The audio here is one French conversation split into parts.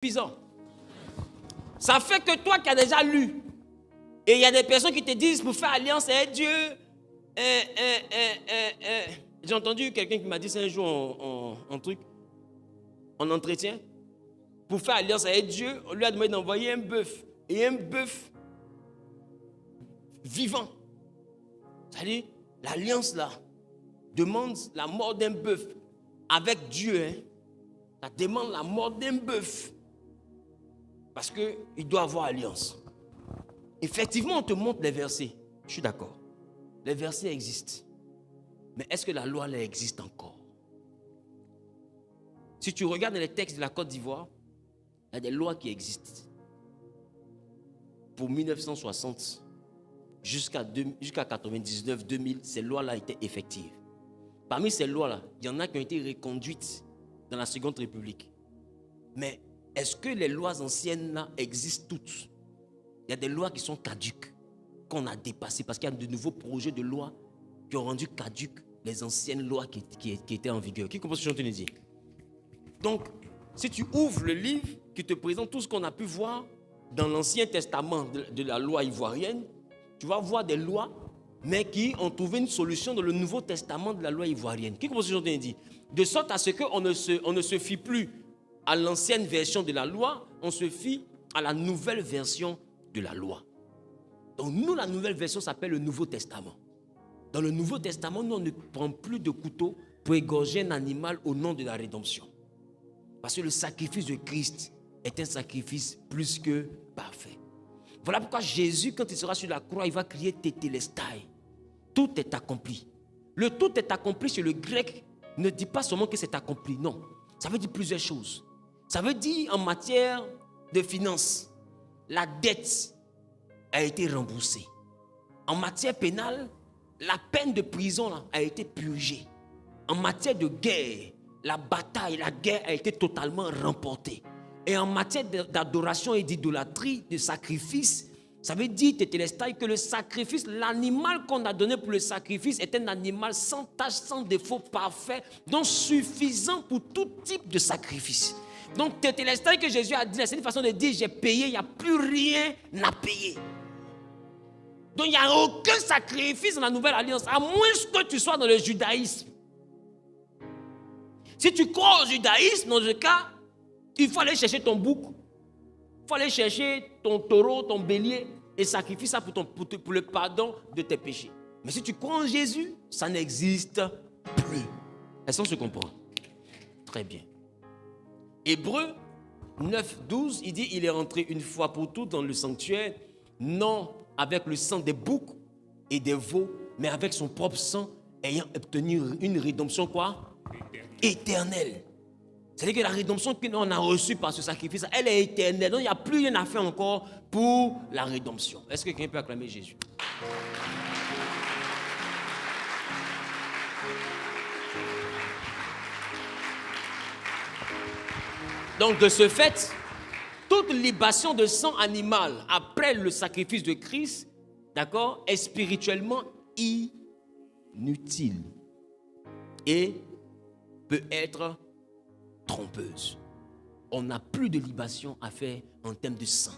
suffisant. Ça fait que toi qui as déjà lu, et il y a des personnes qui te disent pour faire alliance avec Dieu. J'ai entendu quelqu'un qui m'a dit ça un jour en entretien. Pour faire alliance avec Dieu, on lui a demandé d'envoyer un bœuf. Et un bœuf vivant. C'est-à-dire, l'alliance là demande la mort d'un bœuf avec Dieu. Ça demande la mort d'un bœuf. Parce qu'il doit avoir alliance. Effectivement, on te montre les versets. Je suis d'accord. Les versets existent. Mais est-ce que la loi là existe encore? Si tu regardes les textes de la Côte d'Ivoire, il y a des lois qui existent. Pour 1960 jusqu'à 99-2000, ces lois-là étaient effectives. Parmi ces lois-là, il y en a qui ont été reconduites dans la Seconde République. Mais est-ce que les lois anciennes-là existent toutes? Il y a des lois qui sont caduques, qu'on a dépassées, parce qu'il y a de nouveaux projets de loi qui ont rendu caduques les anciennes lois qui étaient en vigueur. Qui comprend ce que je suis en train de dire? Donc, si tu ouvres le livre qui te présente tout ce qu'on a pu voir dans l'Ancien Testament de la loi ivoirienne, tu vas voir des lois, mais qui ont trouvé une solution dans le Nouveau Testament de la loi ivoirienne. Qui comprend ce que je suis en train de dire? De sorte à ce qu'on ne se fie plus à l'ancienne version de la loi, on se fie à la nouvelle version de la loi. Donc nous, la nouvelle version s'appelle le Nouveau Testament. Dans le Nouveau Testament, nous, on ne prend plus de couteau pour égorger un animal au nom de la rédemption. Parce que le sacrifice de Christ est un sacrifice plus que parfait. Voilà pourquoi Jésus, quand il sera sur la croix, il va crier Tétélestai. Tout est accompli. Le tout est accompli sur le grec ne dit pas seulement que c'est accompli, non. Ça veut dire plusieurs choses. Ça veut dire en matière de finances, la dette a été remboursée. En matière pénale, la peine de prison là, a été purgée. En matière de guerre, la bataille, la guerre a été totalement remportée. Et en matière d'adoration et d'idolâtrie, de sacrifice, ça veut dire, Tétélestai, que le sacrifice, l'animal qu'on a donné pour le sacrifice est un animal sans tache, sans défaut, parfait, donc suffisant pour tout type de sacrifice. Donc, Tétélestai que Jésus a dit, c'est une façon de dire, j'ai payé, il n'y a plus rien à payer. Donc, il n'y a aucun sacrifice dans la nouvelle alliance, à moins que tu sois dans le judaïsme. Si tu crois au judaïsme, dans ce cas, il faut aller chercher ton bouc. Il faut aller chercher ton taureau, ton bélier et sacrifier ça pour le pardon de tes péchés. Mais si tu crois en Jésus, ça n'existe plus. Est-ce qu'on se comprend? Très bien. Hébreux 9, 12, il dit, il est rentré une fois pour toutes dans le sanctuaire, non avec le sang des boucs et des veaux, mais avec son propre sang, ayant obtenu une rédemption quoi? Éternelle. C'est-à-dire que la rédemption qu'on a reçue par ce sacrifice, elle est éternelle. Donc il n'y a plus rien à faire encore pour la rédemption. Est-ce que quelqu'un peut acclamer Jésus? Donc de ce fait, toute libation de sang animal après le sacrifice de Christ, d'accord, est spirituellement inutile et peut être trompeuse. On n'a plus de libation à faire en termes de sang.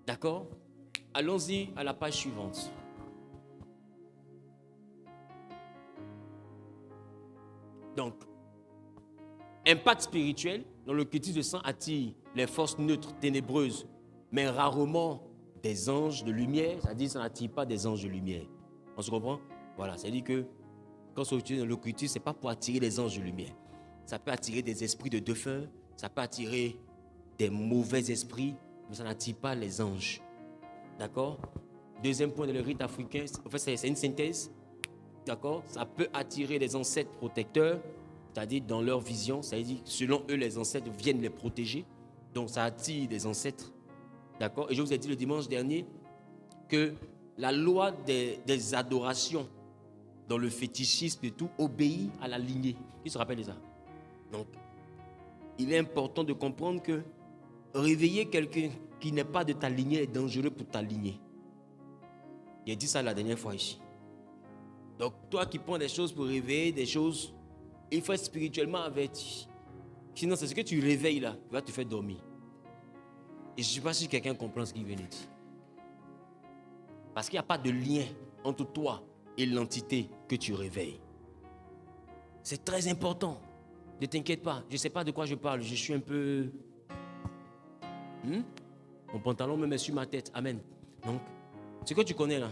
D'accord? Allons-y à la page suivante. Donc, impact spirituel, dans le cultif de sang attire les forces neutres, ténébreuses, mais rarement des anges de lumière. C'est-à-dire que ça n'attire pas des anges de lumière. On se comprend? Voilà, c'est-à-dire que quand on utilise dans l'occultisme, ce n'est pas pour attirer les anges de lumière. Ça peut attirer des esprits de défunts, ça peut attirer des mauvais esprits, mais ça n'attire pas les anges. D'accord? Deuxième point de le rite africain, en fait, c'est une synthèse. D'accord? Ça peut attirer les ancêtres protecteurs, c'est-à-dire dans leur vision, c'est-à-dire selon eux, les ancêtres viennent les protéger. Donc ça attire des ancêtres. D'accord? Et je vous ai dit le dimanche dernier que la loi des adorations dans le fétichisme et tout obéit à la lignée. Qui se rappelle de ça? Donc, il est important de comprendre que réveiller quelqu'un qui n'est pas de ta lignée est dangereux pour ta lignée. J'ai dit ça la dernière fois ici. Donc, toi qui prends des choses pour réveiller des choses, il faut être spirituellement averti. Sinon, c'est ce que tu réveilles là, qui va te faire dormir. Et je ne sais pas si quelqu'un comprend ce qu'il vient de dire. Parce qu'il n'y a pas de lien entre toi et l'entité que tu réveilles. C'est très important. Ne t'inquiète pas. Je ne sais pas de quoi je parle. Je suis un peu... Mon pantalon me met sur ma tête. Amen. Donc, ce que tu connais là,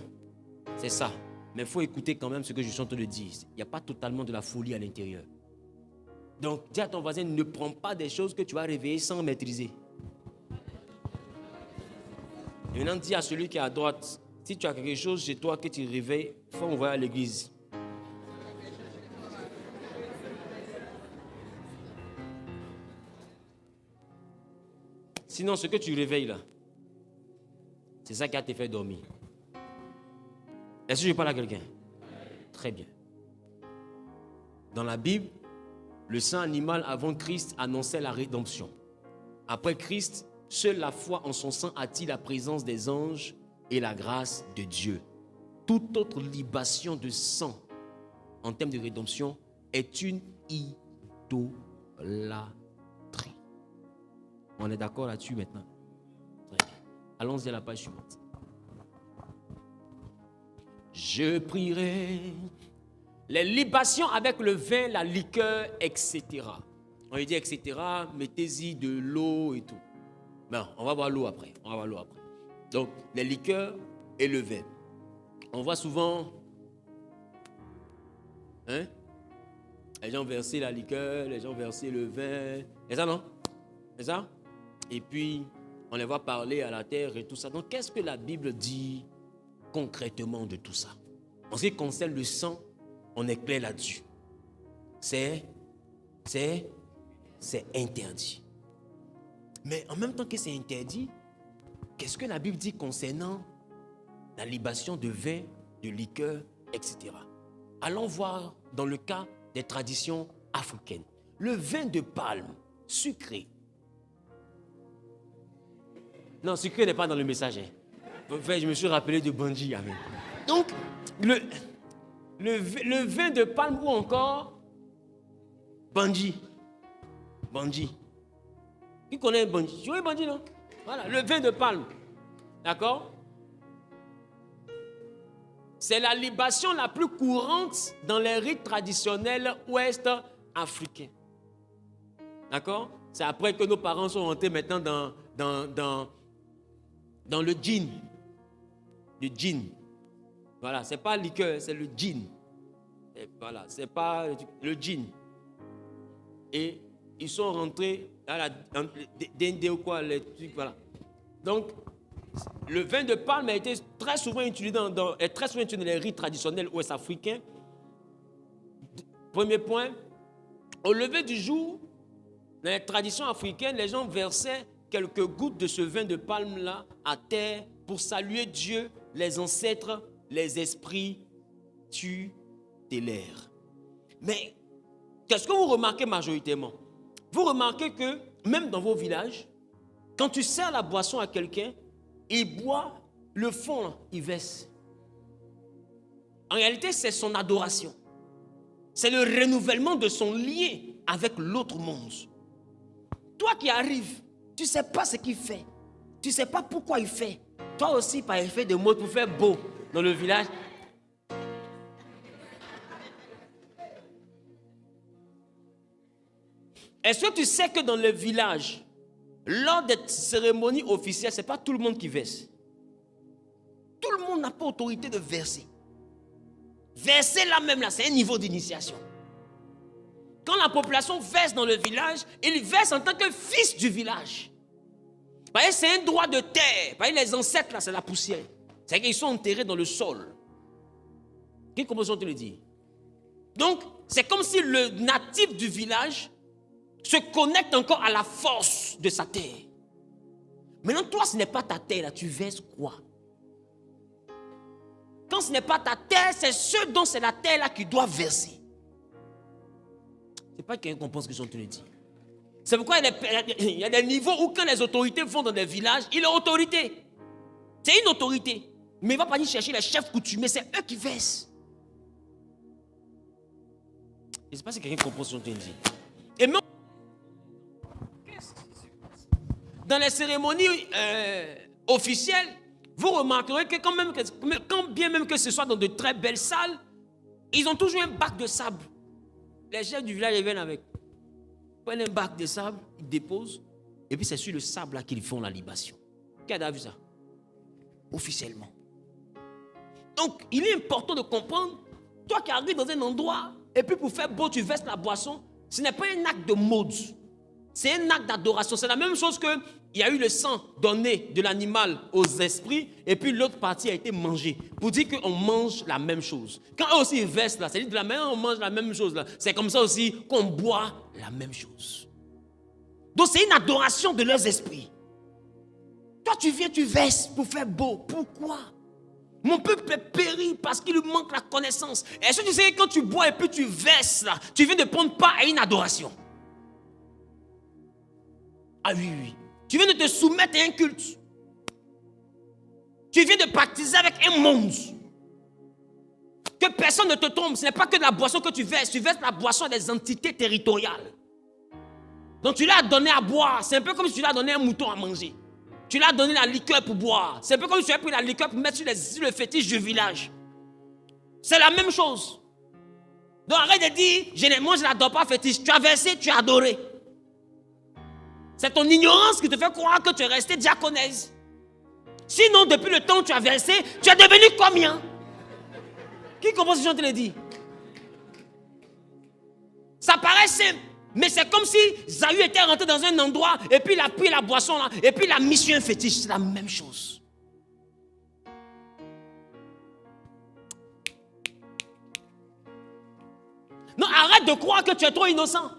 c'est ça. Mais il faut écouter quand même ce que je suis en train de dire. Il n'y a pas totalement de la folie à l'intérieur. Donc, dis à ton voisin, ne prends pas des choses que tu vas réveiller sans maîtriser. Et maintenant, dis à celui qui est à droite, si tu as quelque chose chez toi que tu réveilles, il faut envoyer à l'église. Sinon, ce que tu réveilles là, c'est ça qui a te fait dormir. Est-ce que je parle à quelqu'un? Très bien. Dans la Bible, le sang animal avant Christ annonçait la rédemption. Après Christ, seule la foi en son sang attire la présence des anges et la grâce de Dieu. Toute autre libation de sang en termes de rédemption est une idolâtrie. On est d'accord là-dessus maintenant? Très bien. Allons-y à la page suivante. Je prierai les libations avec le vin, la liqueur, etc. On lui dit etc. Mettez-y de l'eau et tout. Ben, on va voir l'eau après. Donc, les liqueurs et le vin. On voit souvent, les gens verser la liqueur, les gens verser le vin. C'est ça, non? C'est ça? Et puis, on les voit parler à la terre et tout ça. Donc, qu'est-ce que la Bible dit concrètement de tout ça? En ce qui concerne le sang, on est clair là-dessus. C'est interdit. Mais en même temps que c'est interdit, qu'est-ce que la Bible dit concernant la libation de vin, de liqueur, etc. Allons voir dans le cas des traditions africaines. Le vin de palme, sucré. Non, sucré n'est pas dans le message. Enfin, je me suis rappelé de Bandji. Donc, le vin de palme ou encore Bandji. Qui connaît Bandji? Tu vois Bandji, non? Voilà, le vin de palme. D'accord? C'est la libation la plus courante dans les rites traditionnels ouest africains. D'accord? C'est après que nos parents sont rentrés maintenant dans le gin. Le gin. Voilà, c'est pas liqueur, c'est le gin. Et voilà, c'est pas le gin. Et ils sont rentrés dans ou quoi, les trucs, voilà. Donc, le vin de palme a été très souvent utilisé dans les rites traditionnels ouest-africains. Premier point, au lever du jour, dans les traditions africaines, les gens versaient quelques gouttes de ce vin de palme-là à terre pour saluer Dieu, les ancêtres, les esprits tutélaires. Mais qu'est-ce que vous remarquez majoritairement? Vous remarquez que même dans vos villages, quand tu sers la boisson à quelqu'un, il boit le fond, là, il verse. En réalité, c'est son adoration. C'est le renouvellement de son lien avec l'autre monde. Toi qui arrives, tu ne sais pas ce qu'il fait. Tu ne sais pas pourquoi il fait. Toi aussi, par effet de mode, pour faire beau dans le village. Est-ce que tu sais que dans le village, lors des cérémonies officielles, ce n'est pas tout le monde qui verse. Tout le monde n'a pas autorité de verser. Verser là même, là, c'est un niveau d'initiation. Quand la population verse dans le village, il verse en tant que fils du village. C'est un droit de terre. Les ancêtres, là, c'est la poussière. C'est qu'ils sont enterrés dans le sol. Quelle composition te le dit? Donc, c'est comme si le natif du village se connecte encore à la force de sa terre. Maintenant, toi, ce n'est pas ta terre, là, tu verses quoi? Quand ce n'est pas ta terre, c'est ceux dont c'est la terre là qui doivent verser. Ce n'est pas quelqu'un qu'on pense que j'en te le dis. C'est pourquoi il y a des niveaux où quand les autorités vont dans des villages, ils ont autorité. C'est une autorité. Mais il ne va pas aller chercher les chefs coutumiers, c'est eux qui versent. Je ne sais pas si quelqu'un comprend ce que j'en te dis. Et même... dans les cérémonies officielles, vous remarquerez que quand bien même que ce soit dans de très belles salles, ils ont toujours un bac de sable. Les chefs du village, ils viennent avec. Ils prennent un bac de sable, ils déposent, et puis c'est sur le sable là qu'ils font la libation. Qui a vu ça? Officiellement. Donc, il est important de comprendre, toi qui arrives dans un endroit, et puis pour faire beau, tu verses la boisson, ce n'est pas un acte de mode. C'est un acte d'adoration. C'est la même chose qu'il y a eu le sang donné de l'animal aux esprits, et puis l'autre partie a été mangée. Pour dire qu'on mange la même chose. Quand eux aussi ils versent là, c'est-à-dire de la manière on mange la même chose là. C'est comme ça aussi qu'on boit la même chose. Donc c'est une adoration de leurs esprits. Toi tu viens, tu verses pour faire beau. Pourquoi? Mon peuple périt parce qu'il lui manque la connaissance. Est-ce que tu sais que quand tu bois et puis tu verses là, tu viens de prendre part à une adoration? Ah oui, oui. Tu viens de te soumettre à un culte. Tu viens de baptiser avec un monde. Que personne ne te trompe. Ce n'est pas que de la boisson que tu verses la boisson à des entités territoriales. Donc tu l'as donné à boire. C'est un peu comme si tu l'as donné un mouton à manger. Tu l'as donné la liqueur pour boire. C'est un peu comme si tu as pris la liqueur pour mettre sur le fétiche du village. C'est la même chose. Donc arrête de dire, moi je n'adore pas fétiche. Tu as versé, tu as adoré. C'est ton ignorance qui te fait croire que tu es resté diaconaise. Sinon, depuis le temps où tu as versé, tu es devenu combien? Qui comprend ce que je te le dis? Ça paraît simple, mais c'est comme si Zahu était rentré dans un endroit et puis il a pris la boisson là, et puis il a mis sur un fétiche. C'est la même chose. Non, arrête de croire que tu es trop innocent.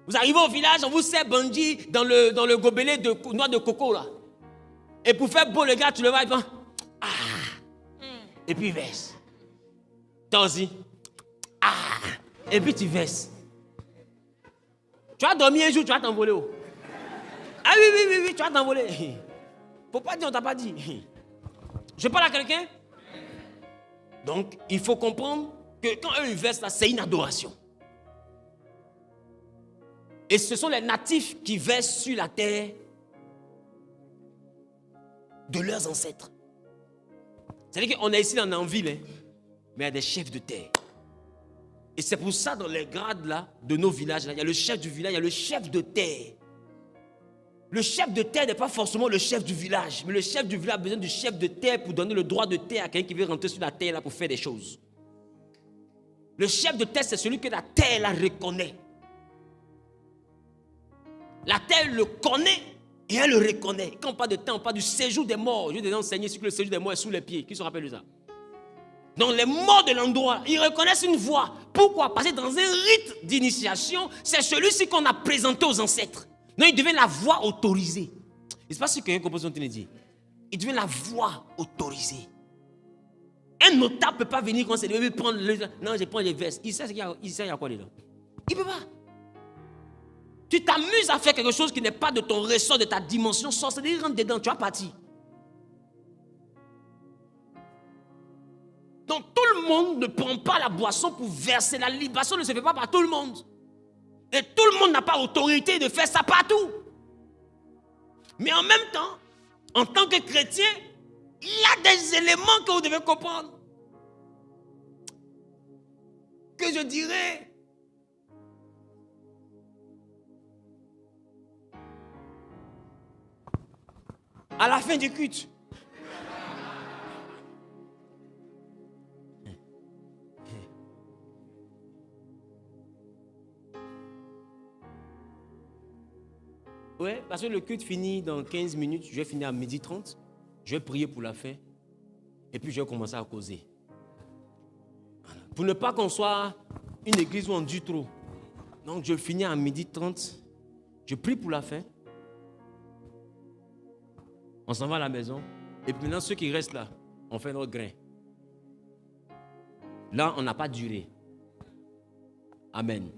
Vous arrivez au village, on vous sert bandi dans le gobelet de noix de coco là. Et pour faire beau le gars, tu le vois, il va. Ah. Et puis il verse. Toi aussi. Ah. Et puis tu verses. Tu as dormi un jour, tu vas t'envoler. Oh. Ah oui, tu vas t'envoler. Faut pas dire, on t'a pas dit. Je parle à quelqu'un. Donc, il faut comprendre que quand eux ils versent là, c'est une adoration. Et ce sont les natifs qui versent sur la terre de leurs ancêtres. C'est-à-dire qu'on est ici en ville, hein, mais il y a des chefs de terre. Et c'est pour ça, dans les grades là, de nos villages, là, il y a le chef du village, il y a le chef de terre. Le chef de terre n'est pas forcément le chef du village, mais le chef du village a besoin du chef de terre pour donner le droit de terre à quelqu'un qui veut rentrer sur la terre là, pour faire des choses. Le chef de terre, c'est celui que la terre la reconnaît. La terre le connaît et elle le reconnaît. Quand on parle de terre, on parle du séjour des morts. Je vais déjà enseigner sur que le séjour des morts est sous les pieds. Qui se rappelle de ça? Donc les morts de l'endroit, ils reconnaissent une voix. Pourquoi? Parce que dans un rite d'initiation, c'est celui-ci qu'on a présenté aux ancêtres. Donc il devient la voix autorisée. Il se passe ce que quelqu'un comprend ce qu'on dit. Il devient la voix autorisée. Un notable ne peut pas venir quand c'est lui prendre le... Non, je prends les vestes. Il sait il y a quoi dedans. Il ne peut pas. Tu t'amuses à faire quelque chose qui n'est pas de ton ressort, de ta dimension sorcellerie, il rentre dedans, tu vas partir. Donc tout le monde ne prend pas la boisson pour verser. La libation ne se fait pas par tout le monde. Et tout le monde n'a pas autorité de faire ça partout. Mais en même temps, en tant que chrétien, il y a des éléments que vous devez comprendre. Que je dirais... à la fin du culte. Oui, parce que le culte finit dans 15 minutes. Je vais finir à 12h30. Je vais prier pour la fin. Et puis je vais commencer à causer. Pour ne pas qu'on soit une église où on dit trop. Donc je finis à 12h30. Je prie pour la fin. On s'en va à la maison. Et puis maintenant, ceux qui restent là, on fait notre grain. Là, on n'a pas duré. Amen.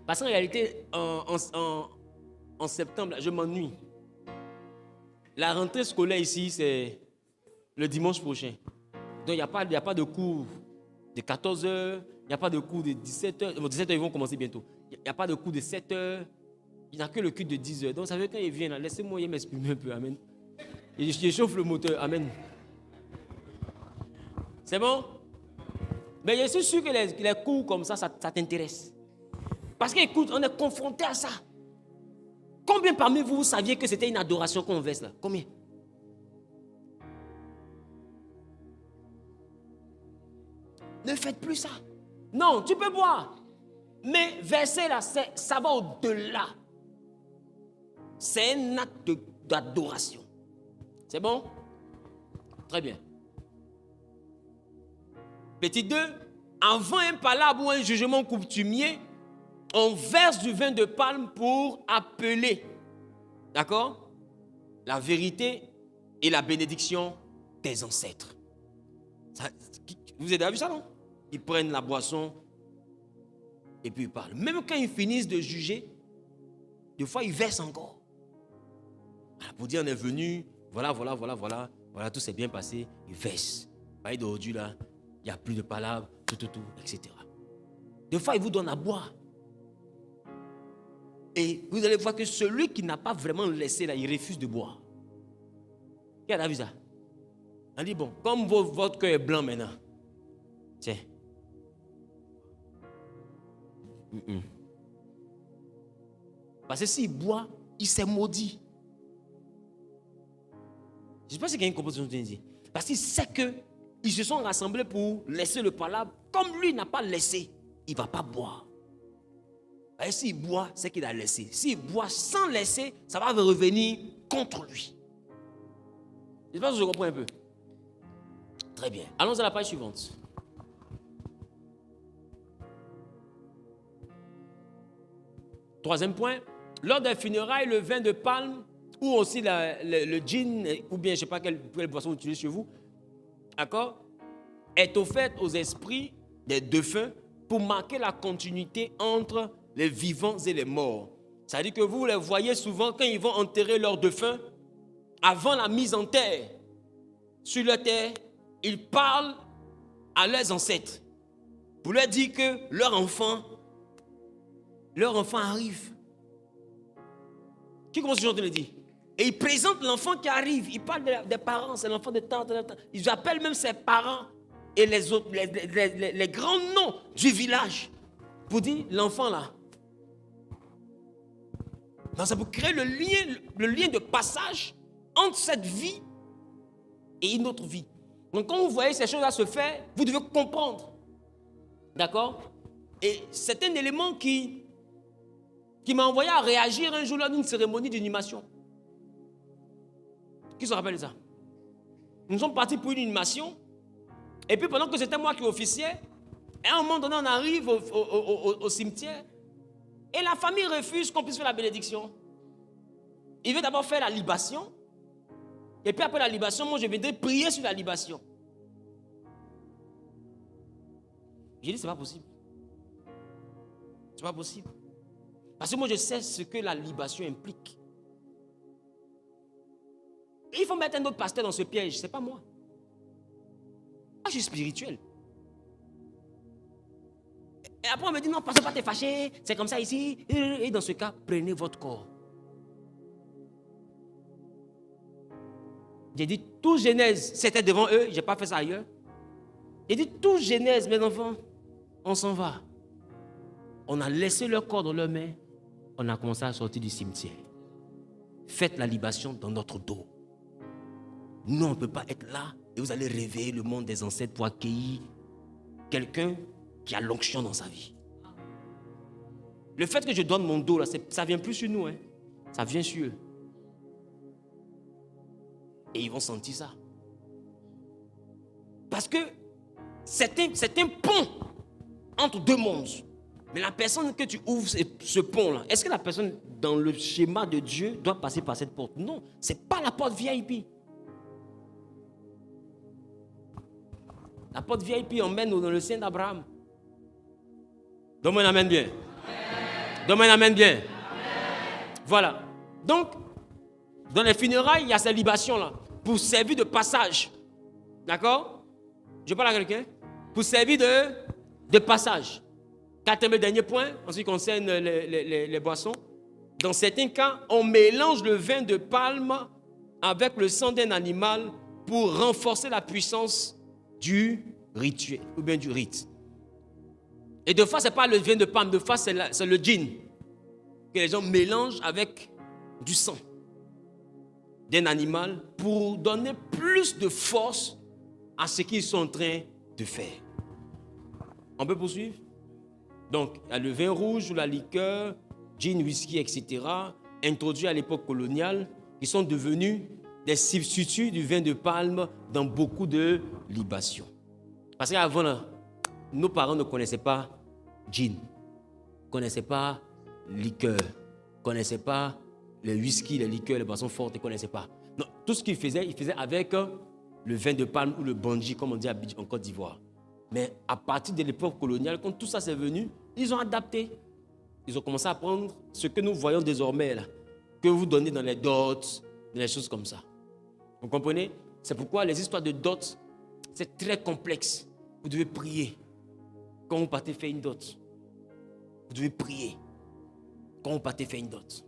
Parce qu'en réalité, en septembre, je m'ennuie. La rentrée scolaire ici, c'est le dimanche prochain. Donc, il n'y a pas de cours de 14h, il n'y a pas de cours de 17h. Bon, 17h, ils vont commencer bientôt. Il n'y a pas de cours de 7h. Il n'a que le culte de 10 heures. Donc, ça veut dire quand il vient là, laissez-moi m'exprimer un peu. Amen. Et je chauffe le moteur. Amen. C'est bon? Mais je suis sûr que les cours comme ça t'intéresse. Parce qu'écoute, on est confronté à ça. Combien parmi vous saviez que c'était une adoration qu'on verse là? Combien? Ne faites plus ça. Non, tu peux boire. Mais verser là, ça va au-delà. C'est un acte d'adoration. C'est bon? Très bien. Petit 2, avant un palabre ou un jugement coutumier, on verse du vin de palme pour appeler, d'accord, la vérité et la bénédiction des ancêtres. Ça, vous avez déjà vu ça, non? Ils prennent la boisson et puis ils parlent. Même quand ils finissent de juger, des fois ils versent encore. Pour dire on est venu, voilà, tout s'est bien passé, ils versent. Pareil d'aujourd'hui là, il n'y a plus de palabres, tout, etc. Des fois ils vous donnent à boire. Et vous allez voir que celui qui n'a pas vraiment laissé là, il refuse de boire. Qui a vu ça? On dit bon, comme votre cœur est blanc maintenant, tiens. Parce que s'il boit, il s'est maudit. Je ne sais pas si quelqu'un comprend ce que je dis. Parce qu'il sait qu'ils se sont rassemblés pour laisser le palabre. Comme lui n'a pas laissé, il ne va pas boire. Et s'il boit, c'est qu'il a laissé. S'il boit sans laisser, ça va revenir contre lui. Je pense que je comprends un peu. Très bien. Allons à la page suivante. Troisième point. Lors des funérailles, le vin de palme ou aussi le gin, ou bien je ne sais pas quelle boisson vous utilisez chez vous, d'accord, est offert aux esprits des défunts pour marquer la continuité entre les vivants et les morts. C'est-à-dire que vous les voyez souvent quand ils vont enterrer leurs défunts, avant la mise en terre, sur la terre, ils parlent à leurs ancêtres pour leur dire que leur enfant arrive. Qui commence ce genre de le dire? Et ils présentent l'enfant qui arrive. Ils parlent des parents, c'est l'enfant de tant. Ils appellent même ses parents et les autres, les grands noms du village pour dire l'enfant là. Donc ça pour créer le lien de passage entre cette vie et une autre vie. Donc quand vous voyez ces choses-là se faire, vous devez comprendre. D'accord? Et c'est un élément qui m'a envoyé à réagir un jour lors d'une cérémonie d'inhumation. Qui se rappelle de ça? Nous sommes partis pour une inhumation. Et puis pendant que c'était moi qui officiais, à un moment donné, on arrive au cimetière. Et la famille refuse qu'on puisse faire la bénédiction. Il veut d'abord faire la libation. Et puis après la libation, moi je viendrai prier sur la libation. J'ai dit, c'est pas possible. C'est pas possible. Parce que moi je sais ce que la libation implique. Et il faut mettre un autre pasteur dans ce piège, c'est pas moi. Moi je suis spirituel. Et après on me dit, non, pasteur, pas t'es fâché, c'est comme ça ici. Et dans ce cas, prenez votre corps. J'ai dit, tout Genèse, c'était devant eux, je n'ai pas fait ça ailleurs. J'ai dit, tout Genèse, mes enfants, on s'en va. On a laissé leur corps dans leurs mains, on a commencé à sortir du cimetière. Faites la libation dans notre dos. Nous, on ne peut pas être là et vous allez réveiller le monde des ancêtres pour accueillir quelqu'un qui a l'onction dans sa vie. Le fait que je donne mon dos, là, ça ne vient plus sur nous, hein. Ça vient sur eux. Et ils vont sentir ça. Parce que c'est un pont entre deux mondes. Mais la personne que tu ouvres ce pont-là, est-ce que la personne dans le schéma de Dieu doit passer par cette porte? Non, ce n'est pas la porte VIP. La porte VIP emmène dans le sein d'Abraham. Donne-moi un amen bien. Donne-moi un amen bien. Voilà. Donc, dans les funérailles, il y a ces libations-là pour servir de passage. D'accord? Je parle à quelqu'un? Pour servir de passage. Quatrième et dernier point, en ce qui concerne les boissons. Dans certains cas, on mélange le vin de palme avec le sang d'un animal pour renforcer la puissance du rituel ou bien du rite. Et de fois, ce n'est pas le vin de palme, de fois, c'est le gin que les gens mélangent avec du sang d'un animal pour donner plus de force à ce qu'ils sont en train de faire. On peut poursuivre? Donc, il y a le vin rouge ou la liqueur, gin, whisky, etc., introduits à l'époque coloniale, qui sont devenus des substituts du vin de palme dans beaucoup de libations. Parce qu'avant, là, nos parents ne connaissaient pas gin, ne connaissaient pas liqueur, ne connaissaient pas le whisky, les liqueurs, les boissons fortes, ils ne connaissaient pas. Non, tout ce qu'ils faisaient, ils faisaient avec le vin de palme ou le banji, comme on dit en Côte d'Ivoire. Mais à partir de l'époque coloniale, quand tout ça s'est venu, ils ont adapté. Ils ont commencé à prendre ce que nous voyons désormais, là, que vous donnez dans les dots, dans les choses comme ça. Vous comprenez? C'est pourquoi les histoires de dots, c'est très complexe. Vous devez prier quand vous partez faire une dot. Vous devez prier quand vous partez faire une dot.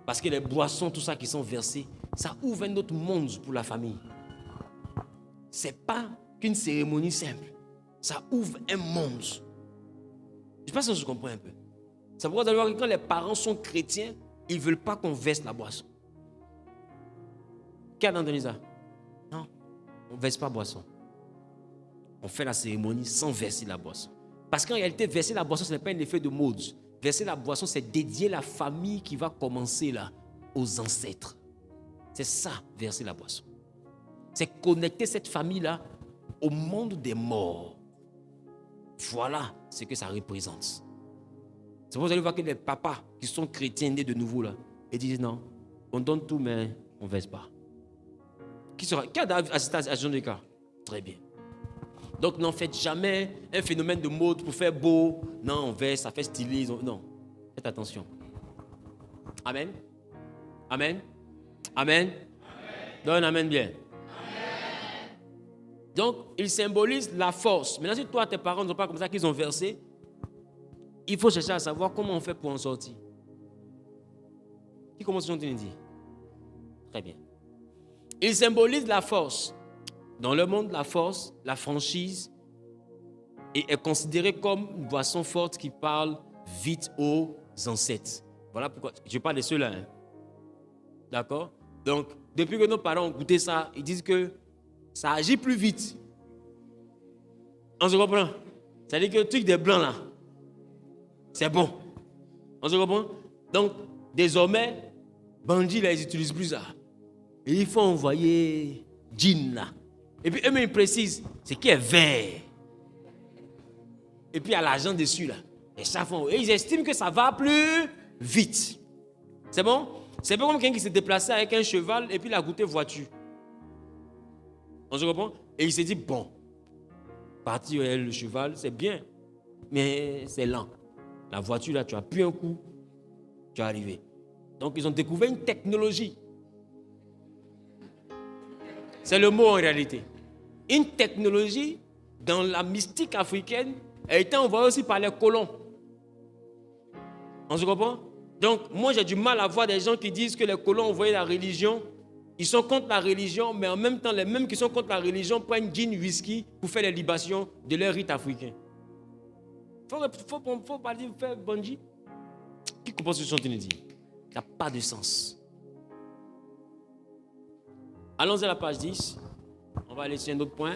Parce que les boissons, tout ça qui sont versées, ça ouvre un autre monde pour la famille. Ce n'est pas qu'une cérémonie simple. Ça ouvre un monde. Je ne sais pas si je comprends un peu. C'est pourquoi vous allez voir que quand les parents sont chrétiens, ils ne veulent pas qu'on verse la boisson. Qui a entendu ça? Non, on ne verse pas la boisson. On fait la cérémonie sans verser la boisson. Parce qu'en réalité, verser la boisson, ce n'est pas un effet de mode. Verser la boisson, c'est dédier la famille qui va commencer là aux ancêtres. C'est ça, verser la boisson. C'est connecter cette famille-là au monde des morts. Voilà ce que ça représente. C'est pourquoi vous allez voir que les papas qui sont chrétiens nés de nouveau là, ils disent non, on donne tout mais on ne verse pas. Qui a assisté à ce genre de cas? Très bien. Donc n'en faites jamais un phénomène de mode pour faire beau. Non, on verse, ça fait stylé. Non, faites attention. Amen. Amen. Amen. Donne amen bien. Amen. Donc, il symbolise la force. Maintenant, si toi, tes parents ne sont pas comme ça, qu'ils ont versé, il faut chercher à savoir comment on fait pour en sortir. Qui commence à dire? Très bien. Il symbolise la force. Dans le monde, la force, la franchise est considérée comme une boisson forte qui parle vite aux ancêtres. Voilà pourquoi je parle de ceux-là. Hein. D'accord? Donc, depuis que nos parents ont goûté ça, ils disent que ça agit plus vite. On se comprend? C'est-à-dire que le truc des blancs là, c'est bon. On se comprend? Donc, désormais, bandits là, ils n'utilisent plus ça. Et il faut envoyer gin là. Et puis eux-mêmes ils précisent, c'est qui est vert. Et puis il y a l'argent dessus là. Et ils estiment que ça va plus vite. C'est bon? C'est pas comme quelqu'un qui s'est déplacé avec un cheval et puis il a goûté voiture. On se comprend? Et il s'est dit, bon, partir le cheval, c'est bien, mais c'est lent. La voiture là, tu appuies un coup, tu es arrivé. Donc ils ont découvert une technologie. C'est le mot en réalité. Une technologie dans la mystique africaine a été envoyée aussi par les colons. On se comprend? Donc, moi, j'ai du mal à voir des gens qui disent que les colons ont envoyé la religion. Ils sont contre la religion, mais en même temps, les mêmes qui sont contre la religion prennent gin, whisky pour faire les libations de leur rite africain. Faut pas dire faire banji. Qui comprend ce que je suis en train de dire? Ça n'a pas de sens. Allons à la page 10. On va aller sur un autre point.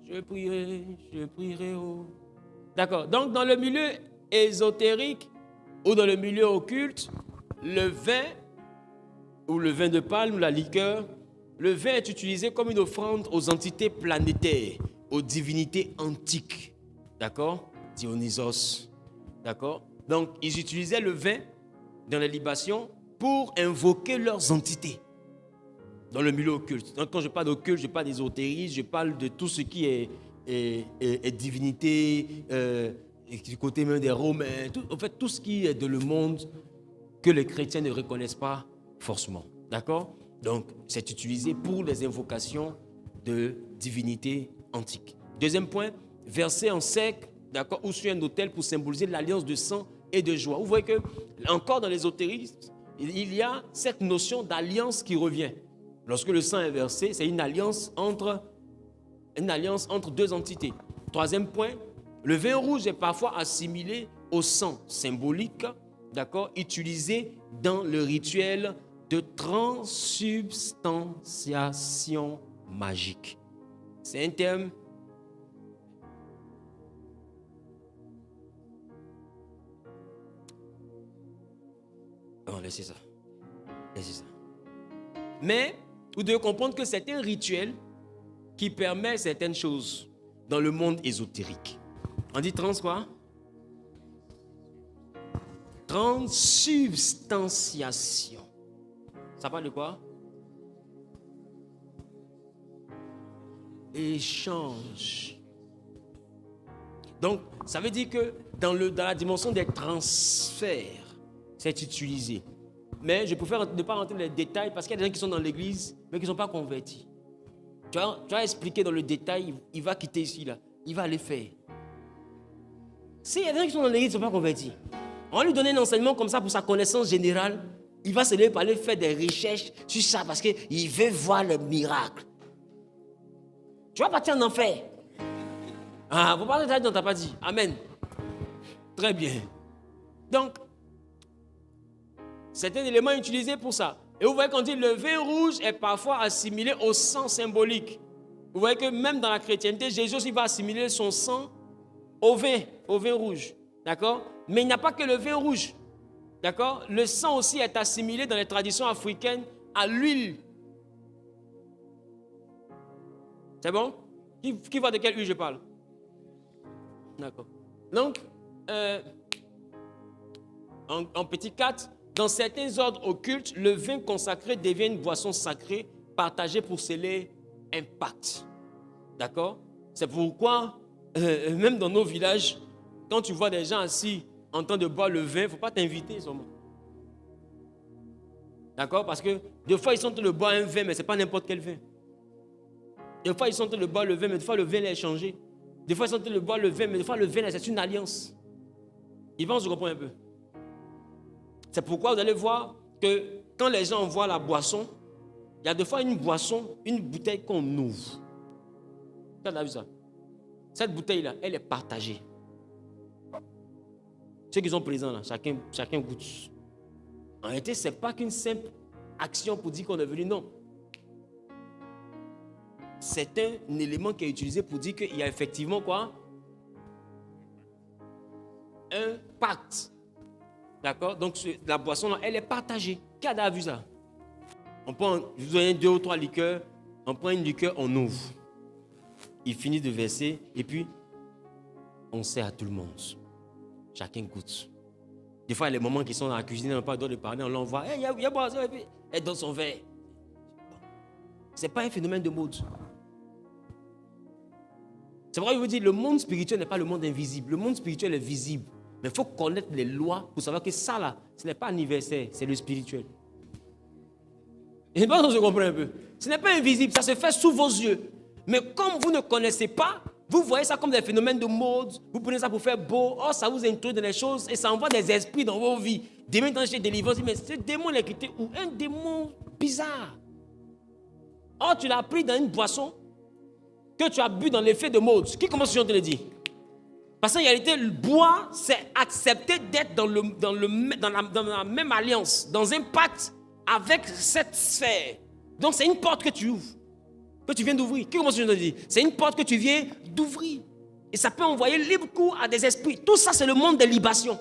Je prierai. Oh. D'accord. Donc, dans le milieu ésotérique ou dans le milieu occulte, le vin ou le vin de palme ou la liqueur, le vin est utilisé comme une offrande aux entités planétaires, aux divinités antiques. D'accord? Dionysos. D'accord? Donc, ils utilisaient le vin dans les libations pour invoquer leurs entités. Dans le milieu occulte. Donc, quand je parle d'occulte, je parle d'ésotérisme, je parle de tout ce qui est divinité, du côté même des Romains, en fait, tout ce qui est de le monde que les chrétiens ne reconnaissent pas forcément. D'accord? Donc, c'est utilisé pour les invocations de divinités antiques. Deuxième point, versé en sec, d'accord, ou sur un autel pour symboliser l'alliance de sang et de joie. Vous voyez que, encore dans l'ésotérisme, il y a cette notion d'alliance qui revient. Lorsque le sang est versé, c'est une alliance entre deux entités. Troisième point, le vin rouge est parfois assimilé au sang symbolique, d'accord, utilisé dans le rituel de transubstantiation magique. C'est un terme. Non, laissez ça. Mais vous devez comprendre que c'est un rituel qui permet certaines choses dans le monde ésotérique. On dit trans quoi? Transubstantiation. Ça parle de quoi? Échange. Donc, ça veut dire que dans la dimension des transferts, c'est utilisé. Mais je préfère ne pas rentrer dans les détails parce qu'il y a des gens qui sont dans l'église, mais qui ne sont pas convertis. Tu vas expliquer dans le détail, il va quitter ici, là. Il va aller faire. S'il y a des gens qui sont dans l'église qui ne sont pas convertis, on va lui donner un enseignement comme ça pour sa connaissance générale. Il va se lever pour aller faire des recherches sur ça parce qu'il veut voir le miracle. Tu vas partir en enfer. Ah, vous parlez de ça dont tu n'as pas dit. Amen. Très bien. Donc, c'est un élément utilisé pour ça. Et vous voyez qu'on dit le vin rouge est parfois assimilé au sang symbolique. Vous voyez que même dans la chrétienté, Jésus aussi va assimiler son sang au vin rouge. D'accord? Mais il n'y a pas que le vin rouge. D'accord? Le sang aussi est assimilé dans les traditions africaines à l'huile. C'est bon? Qui voit de quelle huile je parle? D'accord. Donc, en petit 4, dans certains ordres occultes, le vin consacré devient une boisson sacrée partagée pour sceller un pacte. D'accord? C'est pourquoi, même dans nos villages, quand tu vois des gens assis en train de boire le vin, il ne faut pas t'inviter seulement. D'accord? Parce que des fois, ils sont en train de boire un vin, mais ce n'est pas n'importe quel vin. Des fois, ils sont en train de boire le vin, mais des fois, le vin est changé. Des fois, ils sont en train de boire le vin, mais des fois, le vin, c'est une alliance. Ils vont se comprendre un peu. C'est pourquoi vous allez voir que quand les gens voient la boisson, il y a des fois une boisson, une bouteille qu'on ouvre. Tu as vu ça? Cette bouteille-là, elle est partagée. Ceux qui sont présents là, chacun goûte. En réalité, ce n'est pas qu'une simple action pour dire qu'on est venu, non. C'est un élément qui est utilisé pour dire qu'il y a effectivement quoi? Un pacte. D'accord? Donc la boisson là, elle est partagée. Qui a vu ça? On prend, je vous donne 2 ou 3 liqueurs, on prend une liqueur, on ouvre. Il finit de verser et puis on sert à tout le monde. Chacun goûte. Des fois, il y a les moments qui sont dans la cuisine, on n'a pas le droit de parler, on l'envoie. Il y a boisson, et puis elle donne son verre. Ce n'est pas un phénomène de mode. C'est vrai, je vous dis, le monde spirituel n'est pas le monde invisible. Le monde spirituel est visible. Mais il faut connaître les lois pour savoir que ça, là, ce n'est pas anniversaire, c'est le spirituel. Je ne sais pas si vous comprenez un peu. Ce n'est pas invisible, ça se fait sous vos yeux. Mais comme vous ne connaissez pas, vous voyez ça comme des phénomènes de mode. Vous prenez ça pour faire beau. Oh, ça vous introduit dans les choses et ça envoie des esprits dans vos vies. Demain, quand j'ai délivrance, mais ce démon l'a quitté où? Un démon bizarre. Oh, tu l'as pris dans une boisson que tu as bu dans l'effet de mode. Qui commence à te le dire? Parce qu'en réalité, le bois, c'est accepter d'être dans la même alliance, dans un pacte avec cette sphère. Donc, c'est une porte que tu ouvres, que tu viens d'ouvrir. Qui commence à te le dire? C'est une porte que tu viens d'ouvrir. Et ça peut envoyer libre cours à des esprits. Tout ça, c'est le monde des libations.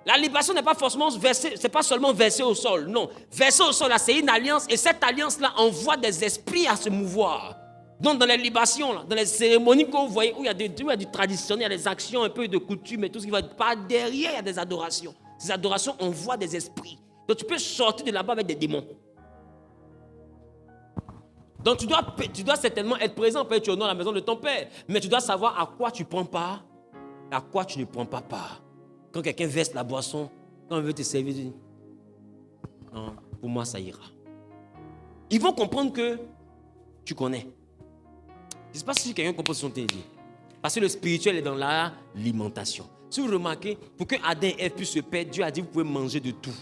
La libation n'est pas forcément versée, c'est pas seulement versée au sol. Non, versée au sol, là, c'est une alliance. Et cette alliance-là envoie des esprits à se mouvoir. Donc, dans les libations, là, dans les cérémonies que vous voyez, où il y a du traditionnel, il y a des actions, un peu de coutume et tout ce qui va être par derrière, il y a des adorations. Ces adorations envoient des esprits. Donc, tu peux sortir de là-bas avec des démons. Donc, tu dois certainement être présent, Père, tu honores la maison de ton Père. Mais tu dois savoir à quoi tu prends part, à quoi tu ne prends pas part. Quand quelqu'un verse la boisson, quand on veut te servir, tu dis, non, pour moi, ça ira. Ils vont comprendre que tu connais. Je ne sais pas si quelqu'un comprend ce que je te dis. Parce que le spirituel est dans l'alimentation. Si vous remarquez, pour que Adam et Ève puissent se perdre, Dieu a dit vous pouvez manger de tout,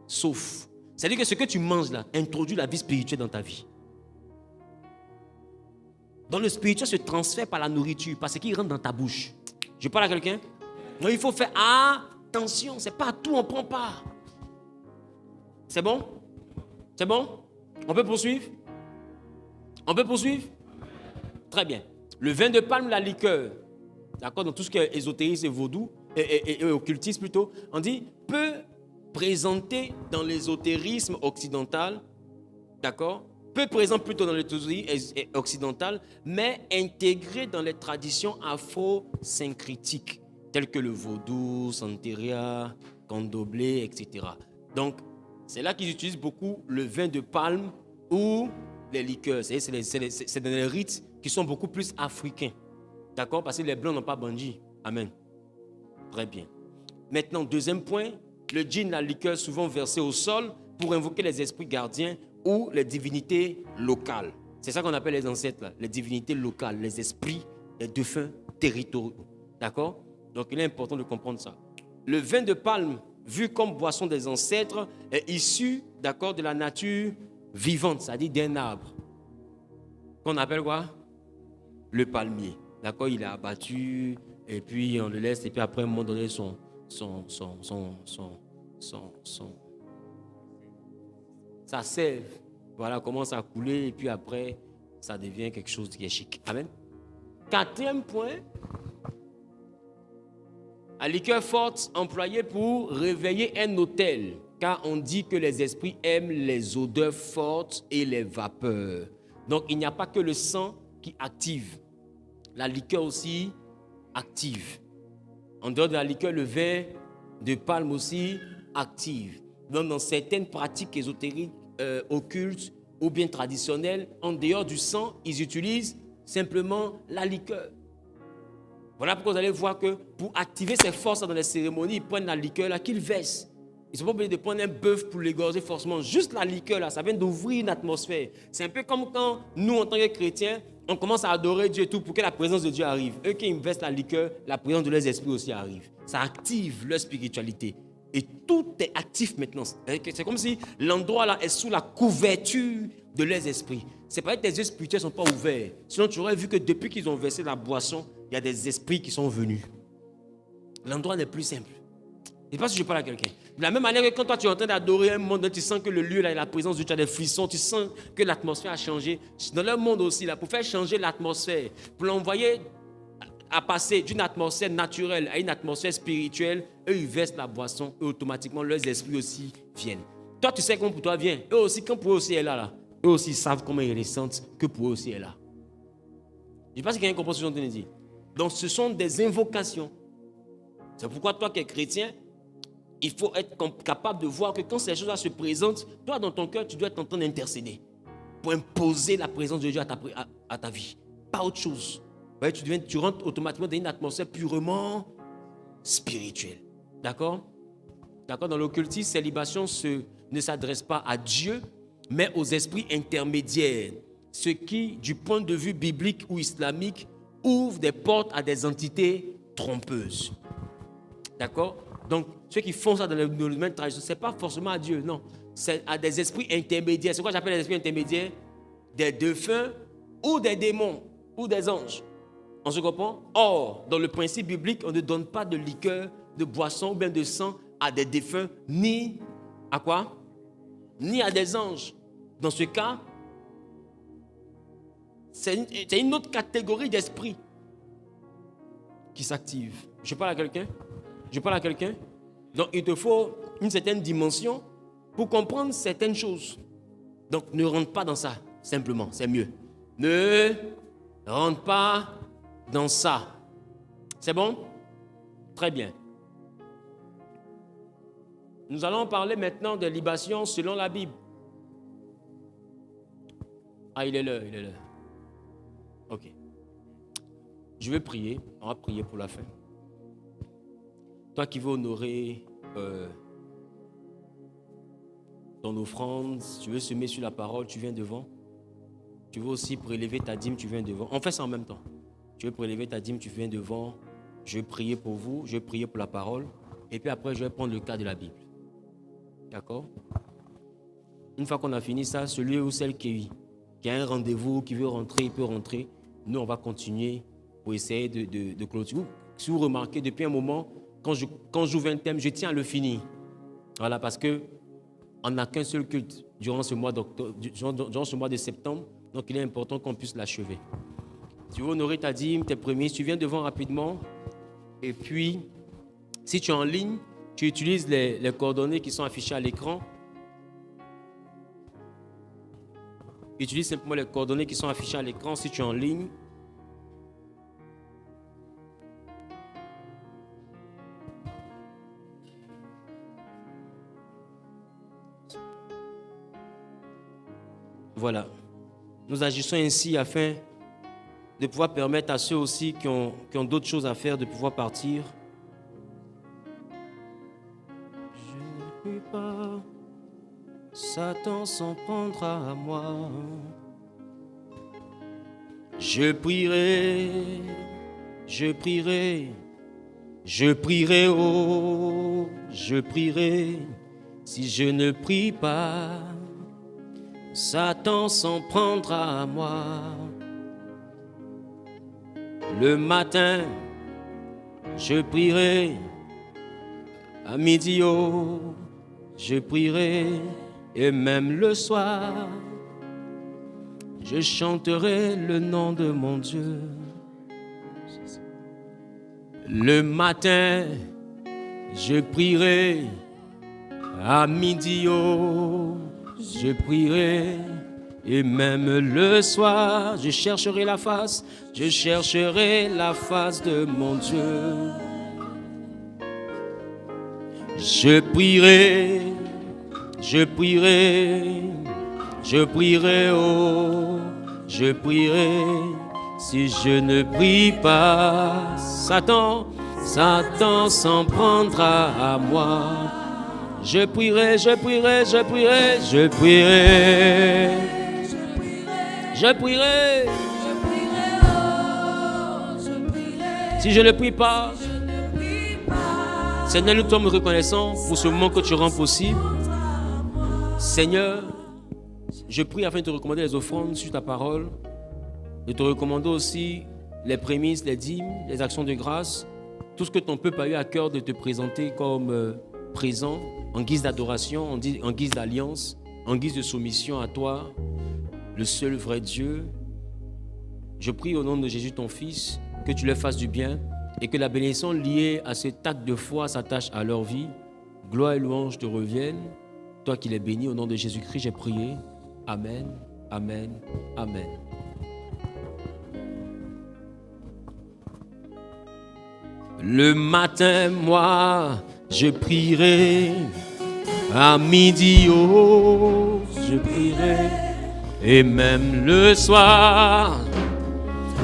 sauf. C'est-à-dire que ce que tu manges là introduit la vie spirituelle dans ta vie. Donc le spirituel se transfère par la nourriture, parce qu'il rentre dans ta bouche. Je parle à quelqu'un? Donc il faut faire attention, c'est pas tout, on ne prend pas. C'est bon? C'est bon? On peut poursuivre? On peut poursuivre? Très bien. Le vin de palme, la liqueur, d'accord, dans tout ce qui est ésotérisme et vaudou, et occultisme plutôt, on dit, peut présenter dans l'ésotérisme occidental, d'accord, peu présent plutôt dans l'ésotérisme occidental, mais intégré dans les traditions afro-syncrétiques, telles que le vaudou, santeria, candomblé, etc. Donc, c'est là qu'ils utilisent beaucoup le vin de palme ou les liqueurs. C'est des rites qui sont beaucoup plus africains. D'accord? Parce que les blancs n'ont pas bandit. Amen. Très bien. Maintenant, deuxième point, le gin, la liqueur, souvent versée au sol pour invoquer les esprits gardiens ou les divinités locales. C'est ça qu'on appelle les ancêtres, là, les divinités locales, les esprits, les défunts territoriaux. D'accord? Donc, il est important de comprendre ça. Le vin de palme, vu comme boisson des ancêtres, est issu, d'accord, de la nature vivante, c'est-à-dire d'un arbre. Qu'on appelle quoi? Le palmier. D'accord? Il est abattu, et puis on le laisse, et puis après, à un moment donné, sa sève, voilà, commence à couler, et puis après, ça devient quelque chose qui est chic. Amen. Quatrième point, la liqueur forte employée pour réveiller un autel, car on dit que les esprits aiment les odeurs fortes et les vapeurs. Donc, il n'y a pas que le sang qui active. La liqueur aussi active. En dehors de la liqueur, le vin de palme aussi active. Donc, dans certaines pratiques ésotériques, occultes ou bien traditionnelles, en dehors du sang, ils utilisent simplement la liqueur. Voilà pourquoi vous allez voir que pour activer ces forces dans les cérémonies, ils prennent la liqueur là qu'ils versent. Ils ne sont pas obligés de prendre un bœuf pour l'égorger forcément. Juste la liqueur là, ça vient d'ouvrir une atmosphère. C'est un peu comme quand nous, en tant que chrétiens, on commence à adorer Dieu et tout pour que la présence de Dieu arrive. Eux qui investent la liqueur, la présence de leurs esprits aussi arrive. Ça active leur spiritualité. Et tout est actif maintenant. C'est comme si l'endroit là est sous la couverture de leurs esprits. C'est pas que tes yeux spirituels ne sont pas ouverts. Sinon, tu aurais vu que depuis qu'ils ont versé la boisson, il y a des esprits qui sont venus. L'endroit n'est plus simple. Je ne sais pas si je parle à quelqu'un. De la même manière que quand toi tu es en train d'adorer un monde, tu sens que le lieu là, la présence de Dieu, tu as des frissons, tu sens que l'atmosphère a changé. Dans leur monde aussi, là, pour faire changer l'atmosphère, pour l'envoyer à passer d'une atmosphère naturelle à une atmosphère spirituelle, eux ils versent la boisson et automatiquement leurs esprits aussi viennent. Toi tu sais comment pour toi vient. Eux aussi, quand pour eux aussi est là, eux aussi savent comment ils ressentent que pour eux aussi est là. Je ne sais pas si quelqu'un comprend ce que je suis en train de dire. Donc ce sont des invocations. C'est pourquoi toi qui es chrétien, il faut être capable de voir que quand ces choses-là se présentent, toi dans ton cœur, tu dois être en train d'intercéder pour imposer la présence de Dieu à ta vie. Pas autre chose. Ouais, tu rentres automatiquement dans une atmosphère purement spirituelle. D'accord? D'accord? Dans l'occultisme, ces libations ne s'adressent pas à Dieu, mais aux esprits intermédiaires. Ce qui, du point de vue biblique ou islamique, ouvre des portes à des entités trompeuses. D'accord? Donc, ceux qui font ça dans le domaine traditionnel, ce n'est pas forcément à Dieu, non. C'est à des esprits intermédiaires. C'est quoi j'appelle les esprits intermédiaires? Des défunts ou des démons ou des anges. On se comprend? Or, dans le principe biblique, on ne donne pas de liqueur, de boisson ou bien de sang à des défunts, ni à quoi? Ni à des anges. Dans ce cas, c'est une autre catégorie d'esprit qui s'active. Je parle à quelqu'un? Je parle à quelqu'un? Donc, il te faut une certaine dimension pour comprendre certaines choses. Donc, ne rentre pas dans ça, simplement, c'est mieux. Ne rentre pas dans ça. C'est bon? Très bien. Nous allons parler maintenant de libation selon la Bible. Ah, il est là. Ok. Je vais prier. On va prier pour la fin. Toi qui veux honorer ton offrande, si tu veux semer sur la parole, tu viens devant. Tu veux aussi prélever ta dîme, tu viens devant. On fait ça en même temps. Tu veux prélever ta dîme, tu viens devant. je vais prier pour vous, je vais prier pour la parole, et puis après, je vais prendre le cas de la Bible. D'accord? Une fois qu'on a fini ça, celui ou celle qui a un rendez-vous, qui veut rentrer, il peut rentrer. Nous, on va continuer pour essayer de clôturer. Si vous remarquez, depuis un moment, quand j'ouvre un thème, je tiens à le finir. Voilà, parce qu'on n'a qu'un seul culte durant ce mois d'octobre, durant ce mois de septembre, donc il est important qu'on puisse l'achever. Tu veux honorer ta dîme, tes prémices, tu viens devant rapidement, et puis, si tu es en ligne, tu utilises les coordonnées qui sont affichées à l'écran. Utilise simplement les coordonnées qui sont affichées à l'écran si tu es en ligne. Voilà. Nous agissons ainsi afin de pouvoir permettre à ceux aussi qui ont d'autres choses à faire de pouvoir partir. Je ne peux pas, Satan s'en prendra à moi. Je prierai, je prierai, je prierai, oh, je prierai. Si je ne prie pas, Satan s'en prendra à moi. Le matin, je prierai. À midi, oh, je prierai. Et même le soir, je chanterai le nom de mon Dieu. Le matin, je prierai. À midi, oh, je prierai. Et même le soir, je chercherai la face de mon Dieu. Je prierai, je prierai, je prierai, oh, je prierai. Si je ne prie pas, Satan s'en prendra à moi. Je prierai, je prierai, je prierai, je prierai. Je prierai. Si je ne prie pas, Seigneur, nous sommes reconnaissants pour ce moment que tu rends possible. Seigneur, je prie afin de te recommander les offrandes sur ta parole, de te recommander aussi les prémices, les dîmes, les actions de grâce, tout ce que ton peuple a eu à cœur de te présenter comme présent, en guise d'adoration, en guise d'alliance, en guise de soumission à toi, le seul vrai Dieu. Je prie au nom de Jésus, ton Fils, que tu leur fasses du bien et que la bénédiction liée à cet acte de foi s'attache à leur vie. Gloire et louange te reviennent. Toi qui les bénis, au nom de Jésus-Christ, j'ai prié. Amen, amen, amen. Le matin, moi, je prierai. À midi, oh, je prierai. Et même le soir,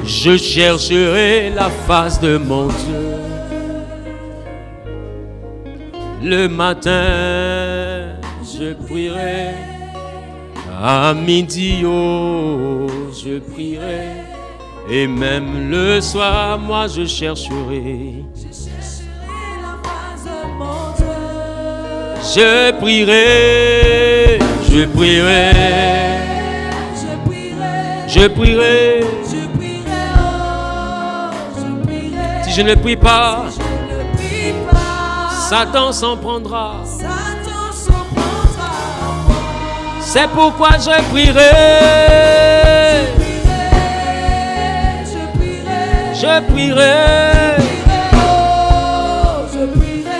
je chercherai la face de mon Dieu. Le matin, je prierai. À midi, oh, je prierai. Et même le soir, moi, je chercherai. La face de mon Dieu. Je prierai. Je prierai. Je prierai. Si je ne prie pas, Satan s'en prendra. C'est pourquoi je prierai. Je prierai.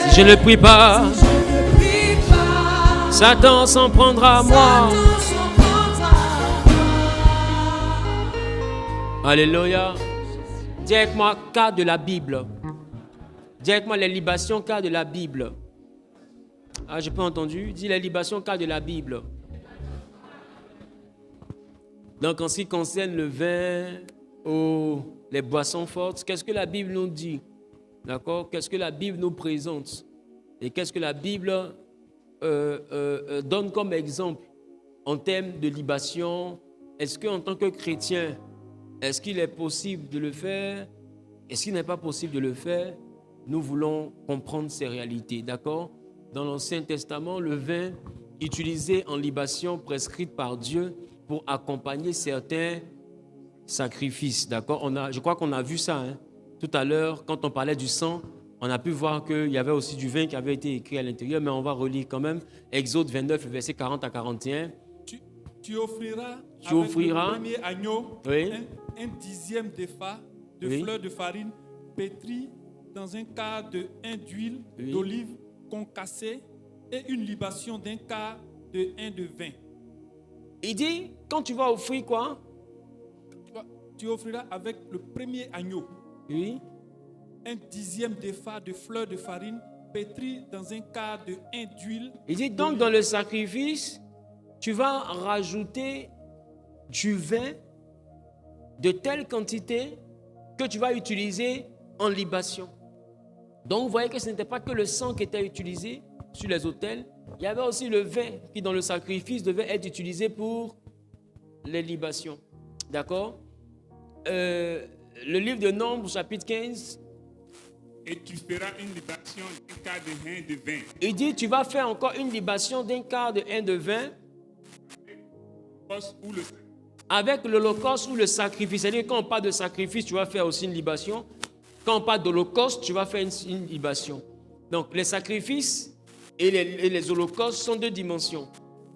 Si je ne prie pas, Satan s'en prendra à moi. Alléluia. Dis avec moi, cas de la Bible. Dis avec moi les libations, cas de la Bible. Ah, j'ai pas entendu. Dis les libations, cas de la Bible. Donc, en ce qui concerne le vin ou les boissons fortes, qu'est-ce que la Bible nous dit? D'accord? Qu'est-ce que la Bible nous présente? Et qu'est-ce que la Bible donne comme exemple en termes de libation? Est-ce qu'en tant que chrétien, est-ce qu'il est possible de le faire? est-ce qu'il n'est pas possible de le faire? Nous voulons comprendre ces réalités, d'accord? Dans l'Ancien Testament, le vin utilisé en libation prescrite par Dieu pour accompagner certains sacrifices, d'accord? Je crois qu'on a vu ça, hein? Tout à l'heure, quand on parlait du sang, on a pu voir qu'il y avait aussi du vin qui avait été écrit à l'intérieur, mais on va relire quand même. Exode 29, versets 40 à 41. Tu offriras avec le premier agneau, oui, un dixième d'épha de oui, fleurs de farine pétrie dans un quart de 1 d'huile oui, d'olive concassée et une libation d'un quart de 1 de vin. Il dit, quand tu vas offrir quoi? Tu offriras avec le premier agneau, Oui, un dixième d'épha de fleurs de farine pétrie dans un quart de 1 d'huile. il dit donc dans le sacrifice, tu vas rajouter du vin de telle quantité que tu vas utiliser en libation. Donc vous voyez que ce n'était pas que le sang qui était utilisé sur les autels, il y avait aussi le vin qui dans le sacrifice devait être utilisé pour les libations. D'accord? Le livre de Nombres, chapitre 15, Et tu feras une libation d'un quart de vin de vin. il dit tu vas faire encore une libation d'un quart de 1 de vin Ou le avec l'holocauste ou le sacrifice. C'est-à-dire quand on parle de sacrifice, tu vas faire aussi une libation. Quand on parle d'holocauste, tu vas faire une libation. Donc les sacrifices et les holocaustes sont deux dimensions.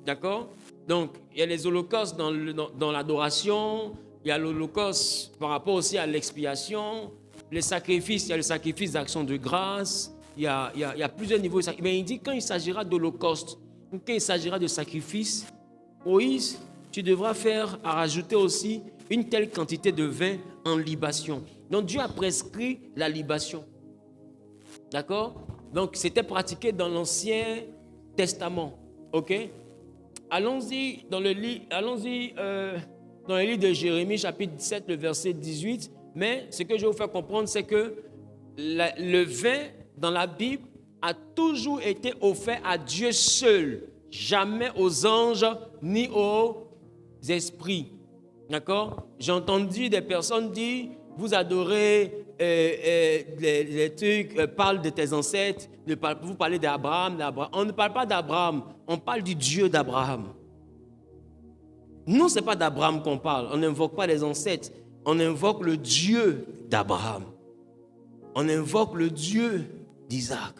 D'accord? Donc il y a les holocaustes dans l'adoration, il y a l'holocauste par rapport aussi à l'expiation. Les sacrifices, il y a le sacrifice d'action de grâce. Il y a plusieurs niveaux de sacrifice. Mais il dit quand il s'agira d'holocauste, ou quand il s'agira de sacrifice, Moïse, tu devras rajouter aussi une telle quantité de vin en libation. Donc Dieu a prescrit la libation. D'accord? Donc c'était pratiqué dans l'Ancien Testament. Ok? Allons-y dans le livre de Jérémie, chapitre 17, le verset 18. Mais ce que je vais vous faire comprendre, c'est que le vin dans la Bible a toujours été offert à Dieu seul, jamais aux anges ni aux esprits. D'accord? J'ai entendu des personnes dire, vous adorez les trucs, parle de tes ancêtres, vous parlez d'Abraham. On ne parle pas d'Abraham, on parle du Dieu d'Abraham. Nous, ce n'est pas d'Abraham qu'on parle, on n'invoque pas les ancêtres, on invoque le Dieu d'Abraham. On invoque le Dieu d'Isaac.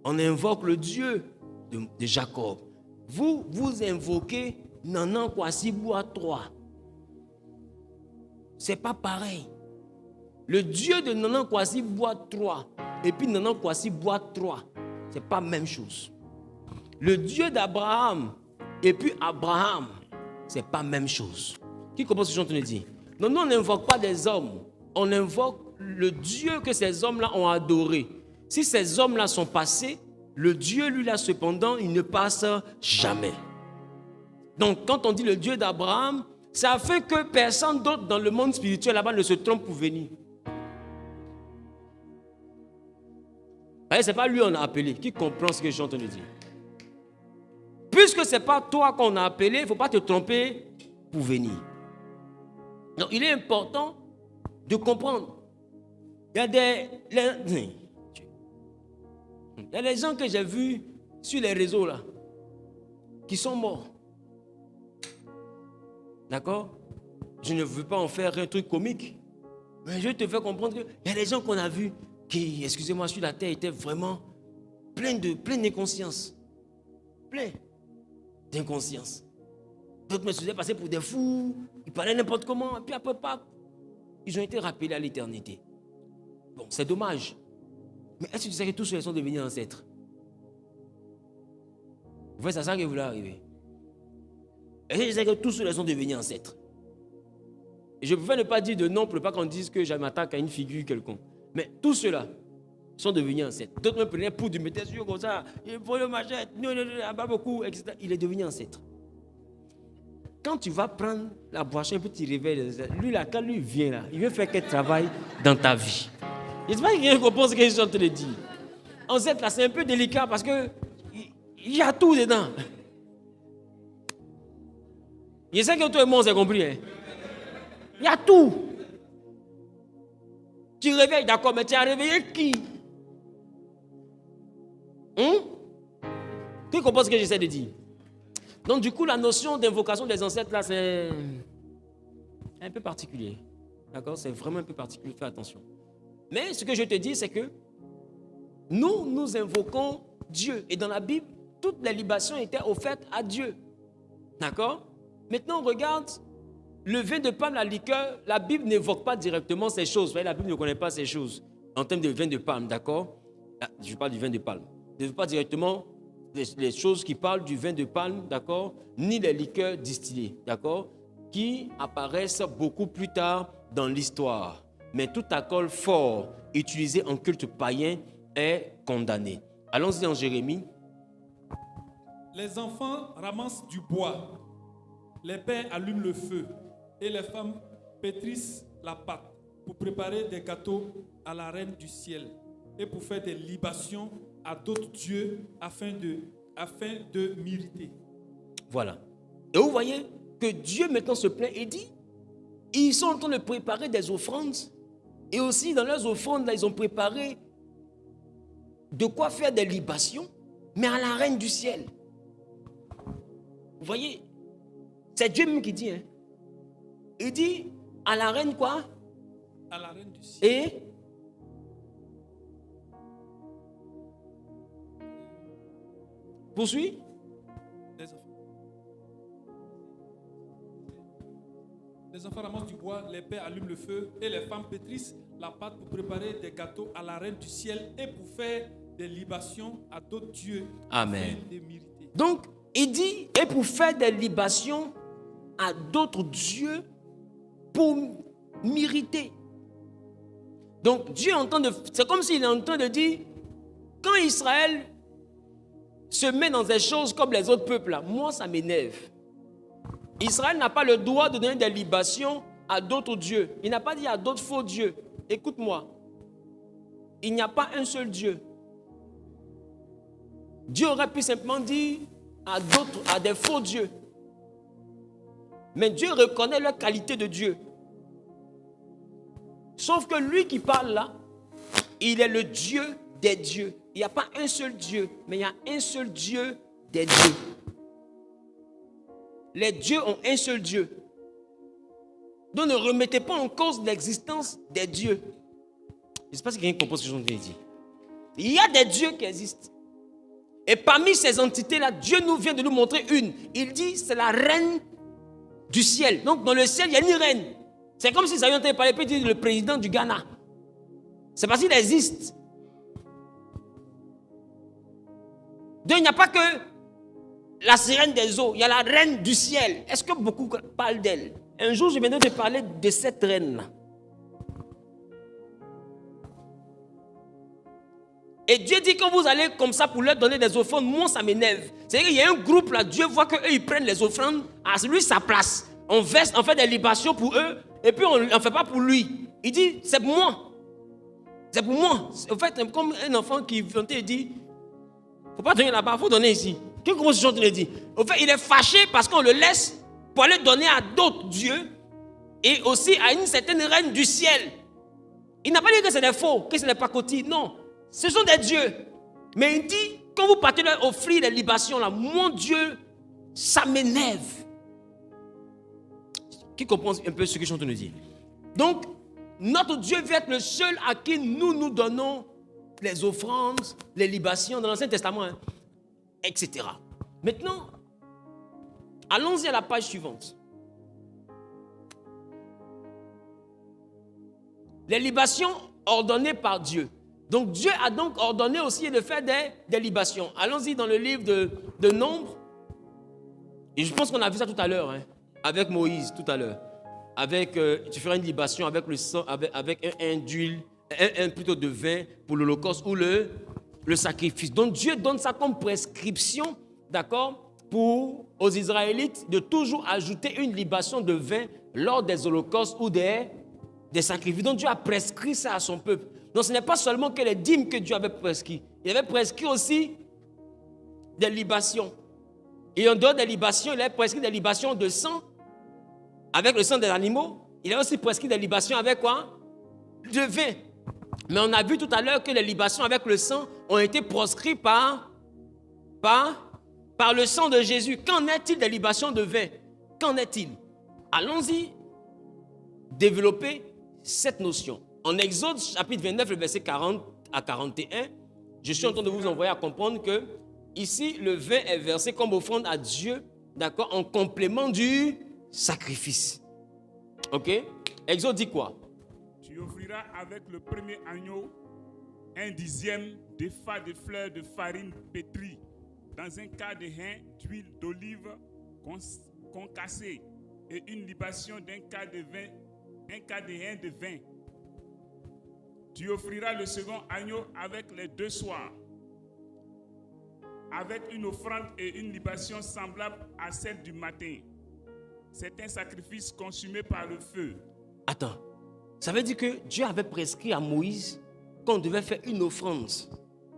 On invoque le Dieu de Jacob. Vous invoquez Nanan Kwasi Bois 3. C'est pas pareil. Le Dieu de Nanan Kwasi Bois 3 et puis Nanan Kwasi Bois 3, c'est pas la même chose. Le Dieu d'Abraham et puis Abraham, c'est pas la même chose. Qui comprend ce que je suis en train de dire? Non, nous on n'invoque pas des hommes, on invoque le Dieu que ces hommes-là ont adoré. Si ces hommes-là sont passés, le Dieu, lui, là, cependant, il ne passe jamais. Donc, quand on dit le Dieu d'Abraham, c'est afin que personne d'autre dans le monde spirituel là-bas ne se trompe pour venir. Ce n'est pas lui qu'on a appelé. Qui comprend ce que je suis en train de dire? Puisque ce n'est pas toi qu'on a appelé, il ne faut pas te tromper pour venir. Donc, il est important de comprendre. Il y a des gens que j'ai vus sur les réseaux là, qui sont morts. D'accord? Je ne veux pas en faire un truc comique, mais je te fais comprendre qu'il y a des gens qu'on a vus qui, excusez-moi, sur la terre étaient vraiment pleins d'inconscience. Pleins d'inconscience. D'autres me faisaient passer pour des fous, ils parlaient n'importe comment, et puis après, ils ont été rappelés à l'éternité. Bon, c'est dommage. Mais est-ce que tu sais que tous ceux-là sont devenus ancêtres? Vous voyez, c'est ça que vous voulez arriver. Est-ce que tu sais que tous ceux-là sont devenus ancêtres? Et je ne pouvais ne pas dire de non pour ne pas qu'on dise que je m'attaque à une figure quelconque. Mais tous ceux-là sont devenus ancêtres. D'autres me prenaient pour du mettre sur comme ça. Il faut le machette, non, pas beaucoup, etc. Il est devenu ancêtre. Quand tu vas prendre la boisson, un petit réveil, lui là, quand lui vient là, il veut faire quel travail dans ta vie? Je ne sais pas qu'il comprend ce que je suis en train de dire. Ancêtre là, c'est un peu délicat parce que il y a tout dedans. Je sais que toi et moi, on s'est compris. Hein? Il y a tout. Tu réveilles, d'accord, mais tu as réveillé qui? Qui comprend ce que j'essaie de dire? Donc du coup, la notion d'invocation des ancêtres, là, c'est un peu particulier. D'accord? C'est vraiment un peu particulier, fais attention. Mais ce que je te dis, c'est que nous invoquons Dieu. Et dans la Bible, toutes les libations étaient offertes à Dieu. D'accord? Maintenant, on regarde le vin de palme, la liqueur. La Bible n'évoque pas directement ces choses. La Bible ne connaît pas ces choses en termes de vin de palme. D'accord? Je parle du vin de palme. Ne veut pas directement les choses qui parlent du vin de palme. D'accord? Ni les liqueurs distillées. D'accord? Qui apparaissent beaucoup plus tard dans l'histoire. Mais tout alcool fort utilisé en culte païen est condamné. Allons-y en Jérémie. Les enfants ramassent du bois, les pères allument le feu et les femmes pétrissent la pâte pour préparer des gâteaux à la reine du ciel et pour faire des libations à d'autres dieux afin de m'irriter. Voilà. Et vous voyez que Dieu maintenant se plaint et dit, ils sont en train de préparer des offrandes et aussi dans leurs offrandes, là, ils ont préparé de quoi faire des libations, mais à la reine du ciel. Vous voyez, c'est Dieu même qui dit. Hein. Il dit à la reine quoi? À la reine du ciel. Et poursuis. Les enfants ramassent du bois, les pères allument le feu et les femmes pétrissent la pâte pour préparer des gâteaux à la reine du ciel et pour faire des libations à d'autres dieux. Amen. Afin de m'irriter. Donc, il dit, et pour faire des libations à d'autres dieux pour m'irriter. Donc, Dieu est en train de... C'est comme s'il est en train de dire, quand Israël se met dans des choses comme les autres peuples, là, moi, ça m'énerve. Israël n'a pas le droit de donner des libations à d'autres dieux. Il n'a pas dit à d'autres faux dieux. Écoute-moi. Il n'y a pas un seul Dieu. Dieu aurait pu simplement dire à des faux dieux. Mais Dieu reconnaît la qualité de Dieu. Sauf que lui qui parle là, il est le Dieu des dieux. Il n'y a pas un seul Dieu, mais il y a un seul Dieu des dieux. Les dieux ont un seul Dieu. Donc ne remettez pas en cause l'existence des dieux. Je ne sais pas si quelqu'un comprend ce que je viens de dire. Il y a des dieux qui existent. Et parmi ces entités-là, Dieu nous vient de nous montrer une. Il dit, c'est la reine du ciel. Donc dans le ciel, il y a une reine. C'est comme si ça avait entendu parler peut-être le président du Ghana. C'est parce qu'il existe. Donc il n'y a pas que la sirène des eaux, il y a la reine du ciel. Est-ce que beaucoup parlent d'elle? Un jour, je viendrai te parler de cette reine-là. Et Dieu dit que vous allez comme ça pour leur donner des offrandes, moi ça m'énerve. C'est-à-dire qu'il y a un groupe là, Dieu voit qu'eux ils prennent les offrandes à lui sa place. On verse, on fait des libations pour eux, et puis on ne fait pas pour lui. Il dit, c'est pour moi. C'est pour moi. En fait, comme un enfant qui vient et dit, il ne faut pas donner là-bas, il faut donner ici. Qu'est-ce que je suis en train de dire? En fait, il est fâché parce qu'on le laisse pour aller donner à d'autres dieux et aussi à une certaine reine du ciel. Il n'a pas dit que c'est des faux, que ce n'est pas cotis. Non, ce sont des dieux. Mais il dit, quand vous partez leur offrir les libations, là, mon Dieu, ça m'énerve. Qui comprend un peu ce que je suis en train de dire? Donc, notre Dieu veut être le seul à qui nous donnons les offrandes, les libations dans l'Ancien Testament, hein, etc. Maintenant, allons-y à la page suivante. Les libations ordonnées par Dieu. Donc Dieu a donc ordonné aussi de faire des libations. Allons-y dans le livre de Nombres. Et je pense qu'on a vu ça tout à l'heure, hein, avec Moïse tout à l'heure. Avec, tu feras une libation avec le sang, avec un d'huile, plutôt de vin pour l'holocauste ou le sacrifice. Donc Dieu donne ça comme prescription, d'accord, aux Israélites de toujours ajouter une libation de vin lors des holocaustes ou des sacrifices. Donc Dieu a prescrit ça à son peuple. Donc ce n'est pas seulement que les dîmes que Dieu avait prescrit. Il avait prescrit aussi des libations. Et en dehors des libations, il avait prescrit des libations de sang avec le sang des animaux. Il avait aussi prescrit des libations avec quoi? De vin. Mais on a vu tout à l'heure que les libations avec le sang ont été proscrites par le sang de Jésus. Qu'en est-il des libations de vin? Qu'en est-il? Allons-y développer cette notion. En Exode chapitre 29, le verset 40 à 41, je suis en train de vous envoyer à comprendre que ici, le vin est versé comme offrande à Dieu, d'accord, en complément du sacrifice. Ok? Exode dit quoi? Tu offriras avec le premier agneau 1/10 d'épha de fleurs de farine pétrie dans un quart de hin d'huile d'olive concassée et une libation d'un quart de hin de vin. Tu offriras le second agneau avec les 2 soirs, avec une offrande et une libation semblable à celle du matin. C'est un sacrifice consumé par le feu. Attends, ça veut dire que Dieu avait prescrit à Moïse qu'on devait faire une offrande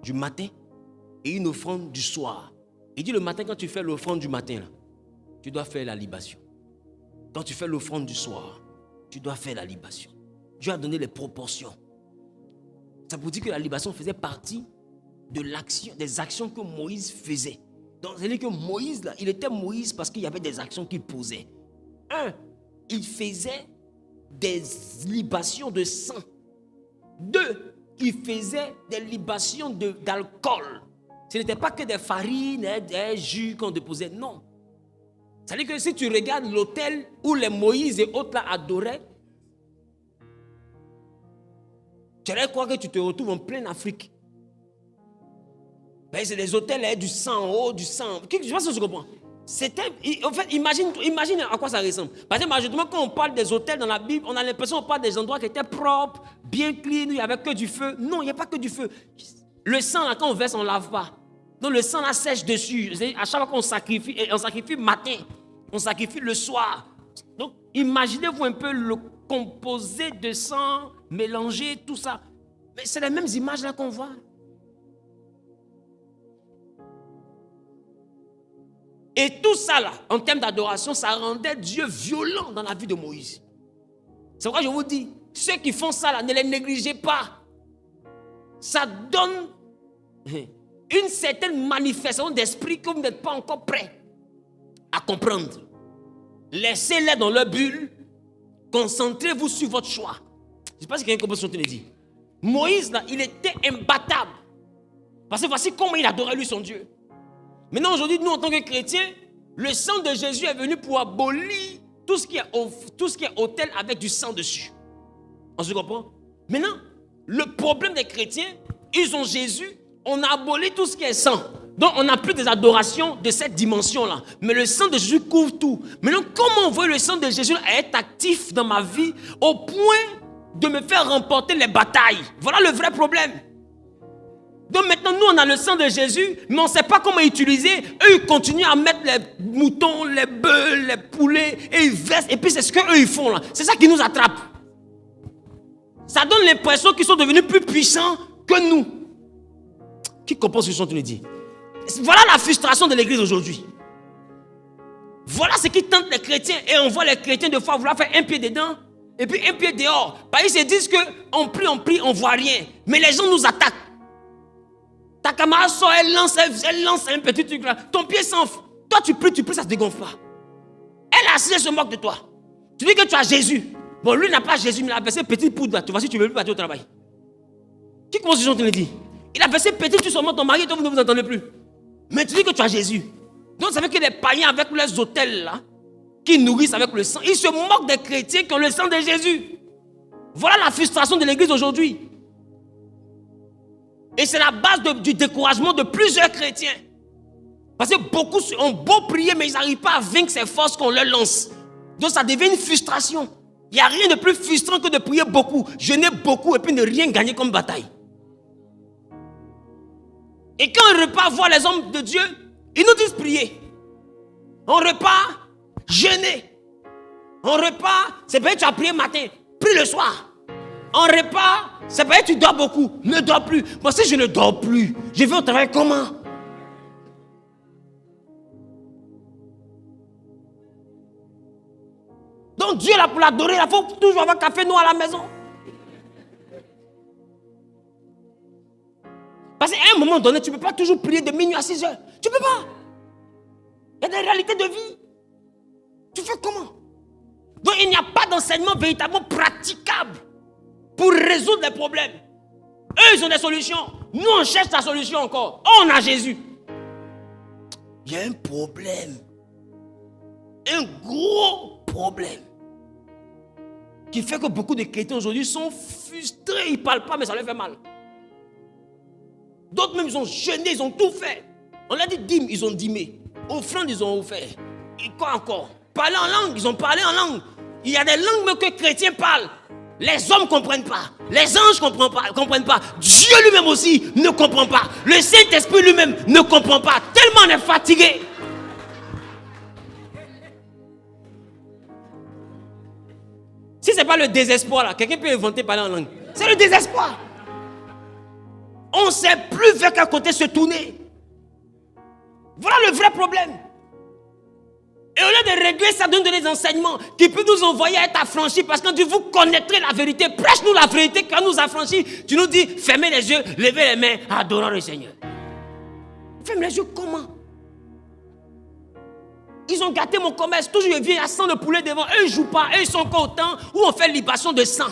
du matin et une offrande du soir. Il dit le matin, quand tu fais l'offrande du matin, là, tu dois faire la libation. Quand tu fais l'offrande du soir, tu dois faire la libation. Dieu a donné les proportions. Ça veut dire que la libation faisait partie de l'action, des actions que Moïse faisait. Donc, c'est-à-dire que Moïse, là, il était Moïse parce qu'il y avait des actions qu'il posait. 1, il faisait des libations de sang. 2, il faisait des libations d'alcool. Ce n'était pas que des farines, des jus qu'on déposait, non. C'est-à-dire que si tu regardes l'autel où les Moïse et autres là adoraient, tu aurais croire que tu te retrouves en pleine Afrique. Ben, c'est des autels, du sang en haut, du sang. Je ne sais pas si tu comprends. En fait, imagine à quoi ça ressemble. Parce que malheureusement, quand on parle des autels dans la Bible, on a l'impression qu'on parle des endroits qui étaient propres, bien clean, il n'y avait que du feu. Non, il n'y a pas que du feu. Le sang, là, quand on verse, on ne lave pas. Donc le sang, là, sèche dessus. À chaque fois qu'on sacrifie, on sacrifie matin, on sacrifie le soir. Donc, imaginez-vous un peu le composé de sang, mélangé, tout ça. Mais c'est les mêmes images là qu'on voit. Et tout ça là, en termes d'adoration, ça rendait Dieu violent dans la vie de Moïse. C'est pourquoi je vous dis, ceux qui font ça là, ne les négligez pas. Ça donne une certaine manifestation d'esprit que vous n'êtes pas encore prêt à comprendre. Laissez-les dans leur bulle. Concentrez-vous sur votre choix. Je ne sais pas si quelqu'un comprend ce que je te dis. Moïse, là, il était imbattable. Parce que voici comment il adorait lui son Dieu. Maintenant, aujourd'hui, nous, en tant que chrétiens, le sang de Jésus est venu pour abolir tout ce qui est autel avec du sang dessus. On se comprend? Maintenant, le problème des chrétiens, ils ont Jésus, on a aboli tout ce qui est sang. Donc, on n'a plus des adorations de cette dimension-là. Mais le sang de Jésus couvre tout. Maintenant, comment on voit le sang de Jésus être actif dans ma vie au point de me faire remporter les batailles? Voilà le vrai problème. Donc maintenant, nous, on a le sang de Jésus, mais on ne sait pas comment utiliser. Eux, ils continuent à mettre les moutons, les bœufs, les poulets, et ils versent. Et puis, c'est ce qu'eux, ils font là. C'est ça qui nous attrape. Ça donne l'impression qu'ils sont devenus plus puissants que nous. Qui comprend ce que je suis en train de dire? Voilà la frustration de l'église aujourd'hui. Voilà ce qui tente les chrétiens. Et on voit les chrétiens de fois vouloir faire un pied dedans et puis un pied dehors. Parce qu'ils se disent qu'on prie, on ne voit rien. Mais les gens nous attaquent. Ta camarade sort, elle lance un petit truc là. Ton pied s'enfle. Toi, tu pries, ça ne se dégonfle pas. Elle assise, elle se moque de toi. Tu dis que tu as Jésus. Bon, lui n'a pas Jésus, mais il a versé petite poudre là. Tu vois si tu ne veux plus partir au travail. Qui commence ce que je te dis? Il a versé petite, tu seulement ton mari, toi, vous ne vous entendez plus. Mais tu dis que tu as Jésus. Donc, ça veut dire que les païens avec leurs hôtels là, qui nourrissent avec le sang, ils se moquent des chrétiens qui ont le sang de Jésus. Voilà la frustration de l'église aujourd'hui. Et c'est la base du découragement de plusieurs chrétiens. Parce que beaucoup ont beau prier, mais ils n'arrivent pas à vaincre ces forces qu'on leur lance. Donc ça devient une frustration. Il n'y a rien de plus frustrant que de prier beaucoup, jeûner beaucoup et puis ne rien gagner comme bataille. Et quand on repart voir les hommes de Dieu, ils nous disent prier. On repart, jeûner. On repart, c'est pas que tu as prié matin, prie le soir. On repart, c'est pas que tu dors beaucoup, ne dors plus. Moi, si je ne dors plus, je vais au travail comment? Donc Dieu là pour l'adorer, il faut toujours avoir café noir à la maison. Parce qu'à un moment donné, tu ne peux pas toujours prier de minuit à 6 heures. Tu ne peux pas. Il y a des réalités de vie. Tu fais comment? Donc il n'y a pas d'enseignement véritablement praticable pour résoudre les problèmes. Eux, ils ont des solutions. Nous, on cherche la solution encore. Oh, on a Jésus. Il y a un problème. Un gros problème. Qui fait que beaucoup de chrétiens aujourd'hui sont frustrés. Ils ne parlent pas, mais ça leur fait mal. D'autres même, ils ont jeûné, ils ont tout fait. On leur dit dîme, ils ont dîmé. Offrande, ils ont offert. Et quoi encore? Parler en langue, ils ont parlé en langue. Il y a des langues même que les chrétiens parlent. Les hommes ne comprennent pas. Les anges ne comprennent pas. Dieu lui-même aussi ne comprend pas. Le Saint-Esprit lui-même ne comprend pas. Tellement on est fatigué. Si ce n'est pas le désespoir, là, quelqu'un peut inventer parler en langue. C'est le désespoir. On ne sait plus vers quel côté se tourner. Voilà le vrai problème. Et au lieu de régler ça, donne des enseignements qui peuvent nous envoyer à être affranchis. Parce que quand vous connaîtrez la vérité, prêche-nous la vérité. Quand nous affranchis, tu nous dis, fermez les yeux, levez les mains, adorons le Seigneur. Ferme les yeux comment? Ils ont gâté mon commerce. Toujours je viens à 100 de poulet devant. Eux, ils ne jouent pas. Eux, ils sont encore au temps où on fait libation de sang.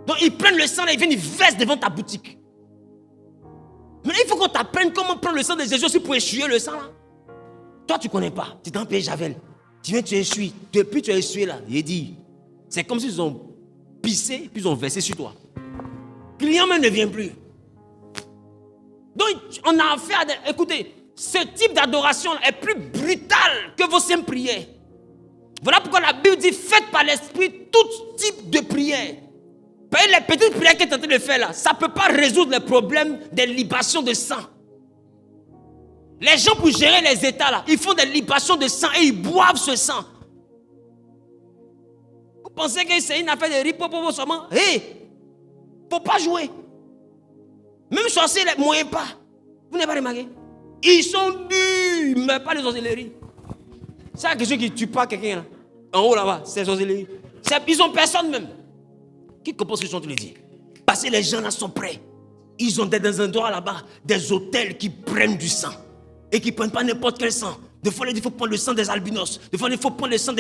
Donc, ils prennent le sang et ils viennent, ils versent devant ta boutique. Mais il faut qu'on t'apprenne comment prendre le sang de Jésus aussi pour essuyer le sang là. Toi, tu ne connais pas. Tu es dans le pays Javel. Tu viens, tu essuies. Depuis tu as essuyé là, il dit, c'est comme s'ils ont pissé puis ils ont versé sur toi. Le client même ne vient plus. Donc, on a affaire à des... Écoutez, ce type d'adoration est plus brutal que vos simples prières. Voilà pourquoi la Bible dit, faites par l'esprit tout type de prière. Les petites prières que tu es en train de faire là, ça ne peut pas résoudre les problèmes des libations de sang. Les gens pour gérer les états là, ils font des libations de sang et ils boivent ce sang. Vous pensez que c'est une affaire de ripopopo seulement? Hé! Faut pas jouer. Même sorciers, les moyens pas. Vous n'avez pas remarqué? Ils sont durs, mais pas les sorcelleries. C'est la question qui tue pas quelqu'un là. En haut là-bas, c'est sorcellerie. Ils ont personne même. Qui comprend ce que je suis en train de dire? Parce que les gens là sont prêts. Ils ont des endroits là-bas, des hôtels qui prennent du sang. Et qui ne prennent pas n'importe quel sang. Des fois, il faut prendre le sang des albinos. Des fois, il faut prendre le sang des